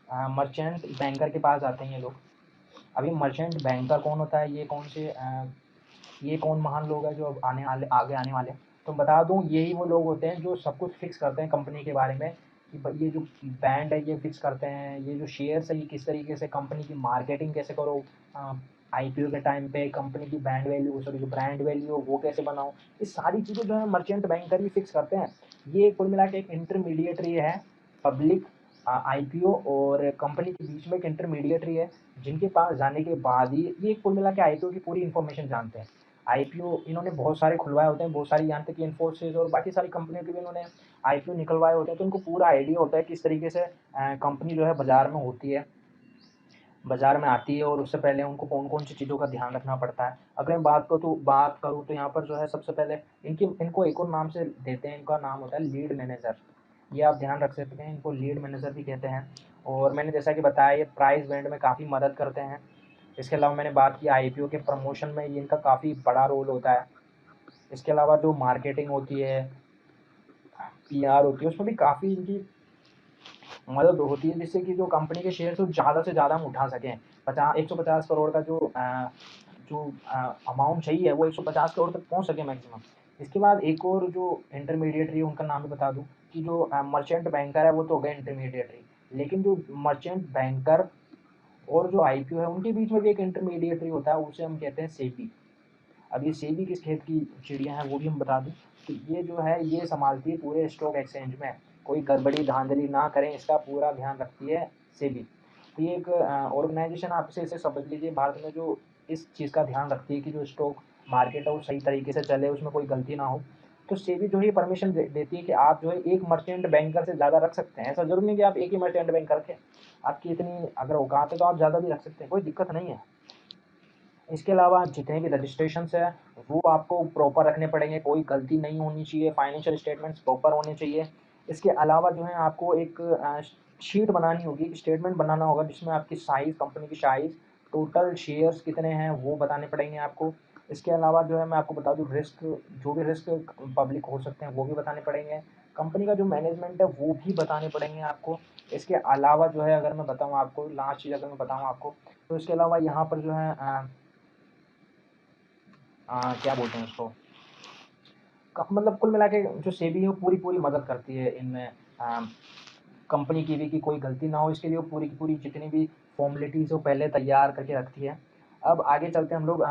बैंकर के पास जाते हैं ये लोग। अभी मर्चेंट बैंकर कौन होता है, ये कौन महान लोग हैं जो अब आगे आने वाले। तो बता दूं, यही वो लोग होते हैं जो सब कुछ फिक्स करते हैं कंपनी के बारे में, कि ये जो बैंड है ये फिक्स करते हैं, ये जो शेयर्स है ये किस तरीके से कंपनी की मार्केटिंग कैसे करो, आईपीओ के टाइम पे कंपनी की जो ब्रांड वैल्यू वो कैसे बनाओ। ये सारी चीज़ें जो है मर्चेंट बैंकर ही फिक्स करते हैं। ये कुल मिला के एक इंटरमीडिएटरी है, पब्लिक आईपीओ और कंपनी के बीच में एक इंटरमीडिएटरी है, जिनके पास जाने के बाद ही ये कुल मिला के आईपीओ की पूरी इन्फॉर्मेशन जानते हैं। आईपीओ इन्होंने बहुत सारे खुलवाए होते हैं, बहुत सारी, यहाँ तक कि इन्फोसिस और बाकी सारी कंपनियों के भी इन्होंने आईपीओ निकलवाए होते हैं, तो इनको पूरा आइडिया होता है किस तरीके से कंपनी जो है बाजार में होती है, बाजार में आती है, और उससे पहले उनको कौन कौन सी चीज़ों का ध्यान रखना पड़ता है। अगर मैं बात करूँ तो यहाँ पर जो है सबसे पहले इनको एक और नाम से देते हैं, इनका नाम होता है लीड मैनेजर। ये आप ध्यान रख सकते हैं, इनको लीड मैनेजर भी कहते हैं। और मैंने जैसा कि बताया ये प्राइस बैंड में काफ़ी मदद करते हैं। इसके अलावा मैंने बात की आईपीओ के प्रमोशन में ये इनका काफ़ी बड़ा रोल होता है। इसके अलावा जो मार्केटिंग होती है, पीआर होती है, उसमें भी काफ़ी इनकी मदद होती है, जिससे कि जो कंपनी के शेयर ज़्यादा से ज़्यादा हम उठा सकें। 150 करोड़ का जो अमाउंट चाहिए है वो 150 करोड़ तक पहुंच सके मैक्सिमम। इसके बाद एक और जो इंटरमीडिएटरी है उनका नाम भी बता दूं, कि जो मर्चेंट बैंकर है वो तो हो गया इंटरमीडिएटरी, लेकिन जो मर्चेंट बैंकर और जो आईपीओ है उनके बीच में भी एक इंटरमीडिएटरी होता है, उसे हम कहते हैं सेबी। अब ये सेबी किस खेत की चिड़िया हैं वो भी हम बता दूं। तो ये जो है ये संभालती है पूरे स्टॉक एक्सचेंज में, कोई गड़बड़ी धांधली ना करें इसका पूरा ध्यान रखती है सेबी। तो ये एक ऑर्गेनाइजेशन, आप इसे समझ लीजिए भारत में जो इस चीज़ का ध्यान रखती है कि जो स्टॉक मार्केट है वो सही तरीके से चले, उसमें कोई गलती ना हो। तो सेबी जो है परमिशन देती है कि आप जो है एक मर्चेंट बैंकर से ज़्यादा रख सकते हैं। ऐसा जरूर नहीं कि आप एक ही मर्चेंट बैंकर रखें, आपकी इतनी अगर औकात है तो आप ज़्यादा भी रख सकते हैं, कोई दिक्कत नहीं है। इसके अलावा जितने भी रजिस्ट्रेशंस है वो आपको प्रॉपर रखने पड़ेंगे, कोई गलती नहीं होनी चाहिए, फाइनेंशियल स्टेटमेंट्स प्रॉपर होने चाहिए। इसके अलावा जो है आपको एक शीट बनानी होगी, एक स्टेटमेंट बनाना होगा, जिसमें आपकी साइज़, कंपनी की साइज़, टोटल शेयर्स कितने हैं वो बताने पड़ेंगे आपको। इसके अलावा जो है मैं आपको बता दूँ, जो भी रिस्क पब्लिक हो सकते हैं वो भी बताने पड़ेंगे। कंपनी का जो मैनेजमेंट है वो भी बताने पड़ेंगे आपको। इसके अलावा जो है अगर मैं बताऊँ आपको, लास्ट चीज़ अगर मैं बताऊँ आपको, तो इसके अलावा यहाँ पर जो है क्या बोलते हैं उसको, मतलब कुल मिला के जो सेबी है वो पूरी पूरी मदद करती है इनमें, कंपनी की भी कि कोई गलती ना हो, इसके लिए वो पूरी की पूरी जितनी भी फॉर्मेलिटीज़ वो पहले तैयार करके रखती है। अब आगे चलते हैं हम लोग,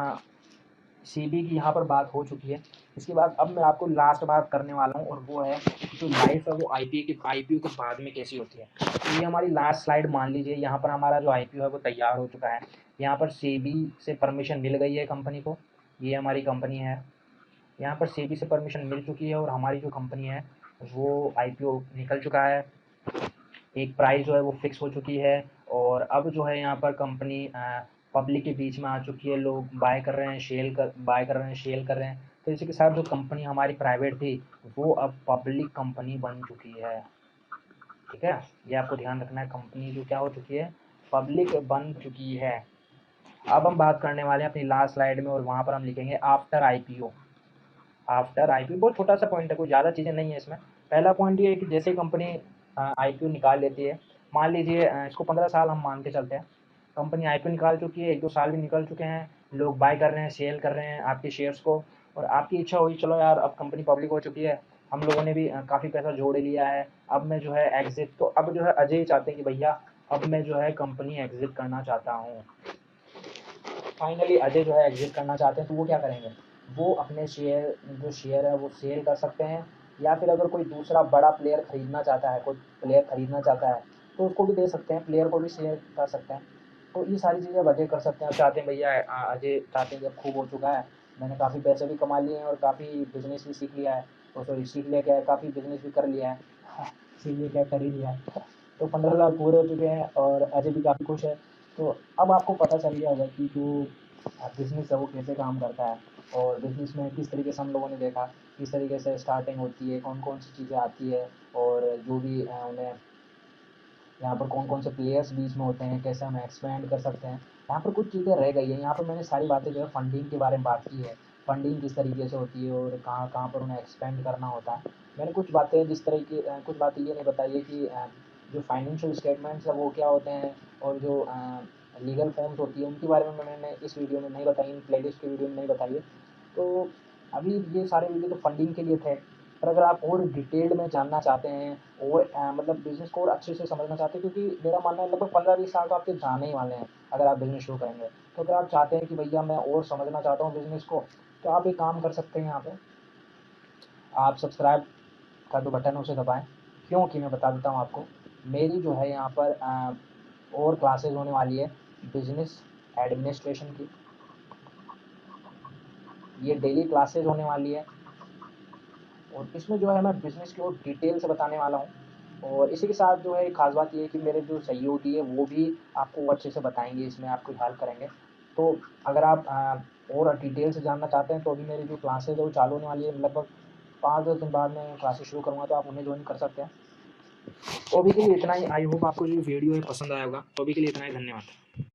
सेबी की यहाँ पर बात हो चुकी है। इसके बाद अब मैं आपको लास्ट बात करने वाला हूँ, और वो है जो लाइफ है वो आईपीओ के बाद में कैसी होती है। तो ये हमारी लास्ट स्लाइड मान लीजिए, यहाँ पर हमारा जो आईपीओ है वो तैयार हो चुका है। यहाँ पर सेबी से परमिशन मिल गई है कंपनी को, ये हमारी कंपनी है। यहाँ पर सेबी से परमिशन मिल चुकी है और हमारी जो कंपनी है वो आईपीओ निकल चुका है, एक प्राइस जो है वो फिक्स हो चुकी है, और अब जो है यहाँ पर कंपनी पब्लिक के बीच में आ चुकी है, लोग बाय कर रहे हैं, सेल कर रहे हैं। तो इसी के साथ जो कंपनी हमारी प्राइवेट थी वो अब पब्लिक कंपनी बन चुकी है। ठीक है, ये आपको ध्यान रखना है, कंपनी जो क्या हो चुकी है, पब्लिक बन चुकी है। अब हम बात करने वाले हैं अपनी लास्ट स्लाइड में, और वहाँ पर हम लिखेंगे आफ्टर आईपीओ। आफ्टर आईपीओ बहुत छोटा सा पॉइंट है, कोई ज़्यादा चीज़ें नहीं है इसमें। पहला पॉइंट ये है कि जैसे कंपनी आईपीओ निकाल लेती है, मान लीजिए इसको 15 साल हम मान के चलते हैं, कंपनी आईपीओ निकाल चुकी है, 1-2 साल भी निकल चुके हैं, लोग बाय कर रहे हैं, सेल कर रहे हैं आपके शेयर्स को, और आपकी इच्छा हुई चलो यार अब कंपनी पब्लिक हो चुकी है, हम लोगों ने भी काफ़ी पैसा जोड़ लिया है, अब मैं जो है एग्जिट, तो अब जो है अजय ही चाहते हैं कि भैया अब मैं जो है कंपनी एग्जिट करना चाहता हूँ। फाइनली अजय जो है एग्जिट करना चाहते हैं, तो वो क्या करेंगे, वो अपने शेयर है वो सेल कर सकते हैं, या फिर अगर कोई दूसरा बड़ा प्लेयर खरीदना चाहता है, कोई प्लेयर खरीदना चाहता है तो उसको भी दे सकते हैं, प्लेयर को भी शेयर कर सकते हैं। तो ये सारी चीज़ें अजय कर सकते हैं। चाहते हैं भैया, अजय चाहते हैं कि अब खूब हो चुका है, मैंने काफ़ी पैसे भी कमा लिए हैं और काफ़ी बिजनेस भी सीख लिया है, और सॉरी सीख लिया क्या है, काफ़ी बिजनेस भी कर लिया है, इसीलिए क्या कर ही लिया है। तो 15 साल पूरे हो चुके हैं और अजय भी काफ़ी खुश है। तो अब आपको पता चल गया होगा कि जो बिज़नेस है वो कैसे काम करता है, और बिज़नेस में किस तरीके से हम लोगों ने देखा किस तरीके से स्टार्टिंग होती है, कौन कौन सी चीज़ें आती है, और जो भी उन्हें यहाँ पर कौन कौन से प्लेयर्स बीच में होते हैं, कैसे हम एक्सपेंड कर सकते हैं। यहाँ पर कुछ चीज़ें रह गई हैं, यहाँ पर मैंने सारी बातें जो है फंडिंग के बारे में बात की है, फंडिंग किस तरीके से होती है और कहाँ कहाँ पर उन्हें एक्सपेंड करना होता है। मैंने कुछ बातें जिस तरह की कुछ बातें ये नहीं बताई है कि जो फाइनेंशियल स्टेटमेंट्स है वो क्या होते हैं, और जो लीगल फॉर्म्स होती है उनके बारे में मैंने इस वीडियो में नहीं बताई, इन प्लेलिस्ट की वीडियो में नहीं बताई है। तो अभी ये सारे वीडियो तो फंडिंग के लिए थे, पर अगर आप और डिटेल्ड में जानना चाहते हैं और मतलब बिज़नेस को और अच्छे से समझना चाहते हैं, क्योंकि मेरा मानना है लगभग 15-20 साल तो आपके जाने ही वाले हैं अगर आप बिज़नेस शुरू करेंगे। तो अगर आप चाहते हैं कि भैया मैं और समझना चाहता हूँ बिज़नेस को, तो आप एक काम कर सकते हैं, यहाँ पे आप सब्सक्राइब का जो बटन है उसे दबाएँ, क्योंकि मैं बता देता हूँ आपको, मेरी जो है यहाँ पर और क्लासेस होने वाली है बिज़नेस एडमिनिस्ट्रेशन की, ये डेली क्लासेस होने वाली है, और इसमें जो है मैं बिज़नेस की और डिटेल से बताने वाला हूँ। और इसी के साथ जो है एक ख़ास बात ये है कि मेरे जो सहयोगी है वो भी आपको अच्छे से बताएँगे, इसमें आपकी हेल्प करेंगे। तो अगर आप और डिटेल से जानना चाहते हैं तो अभी मेरी जो क्लासेज़ है वो चालू होने वाली है, लगभग 5-10 दिन बाद मैं क्लासेस शुरू करूँगा, तो आप उन्हें जॉइन कर सकते हैं। तो अभी के लिए इतना ही, आई होप आपको जो वीडियो है पसंद आया होगा। तो अभी के लिए इतना ही, धन्यवाद।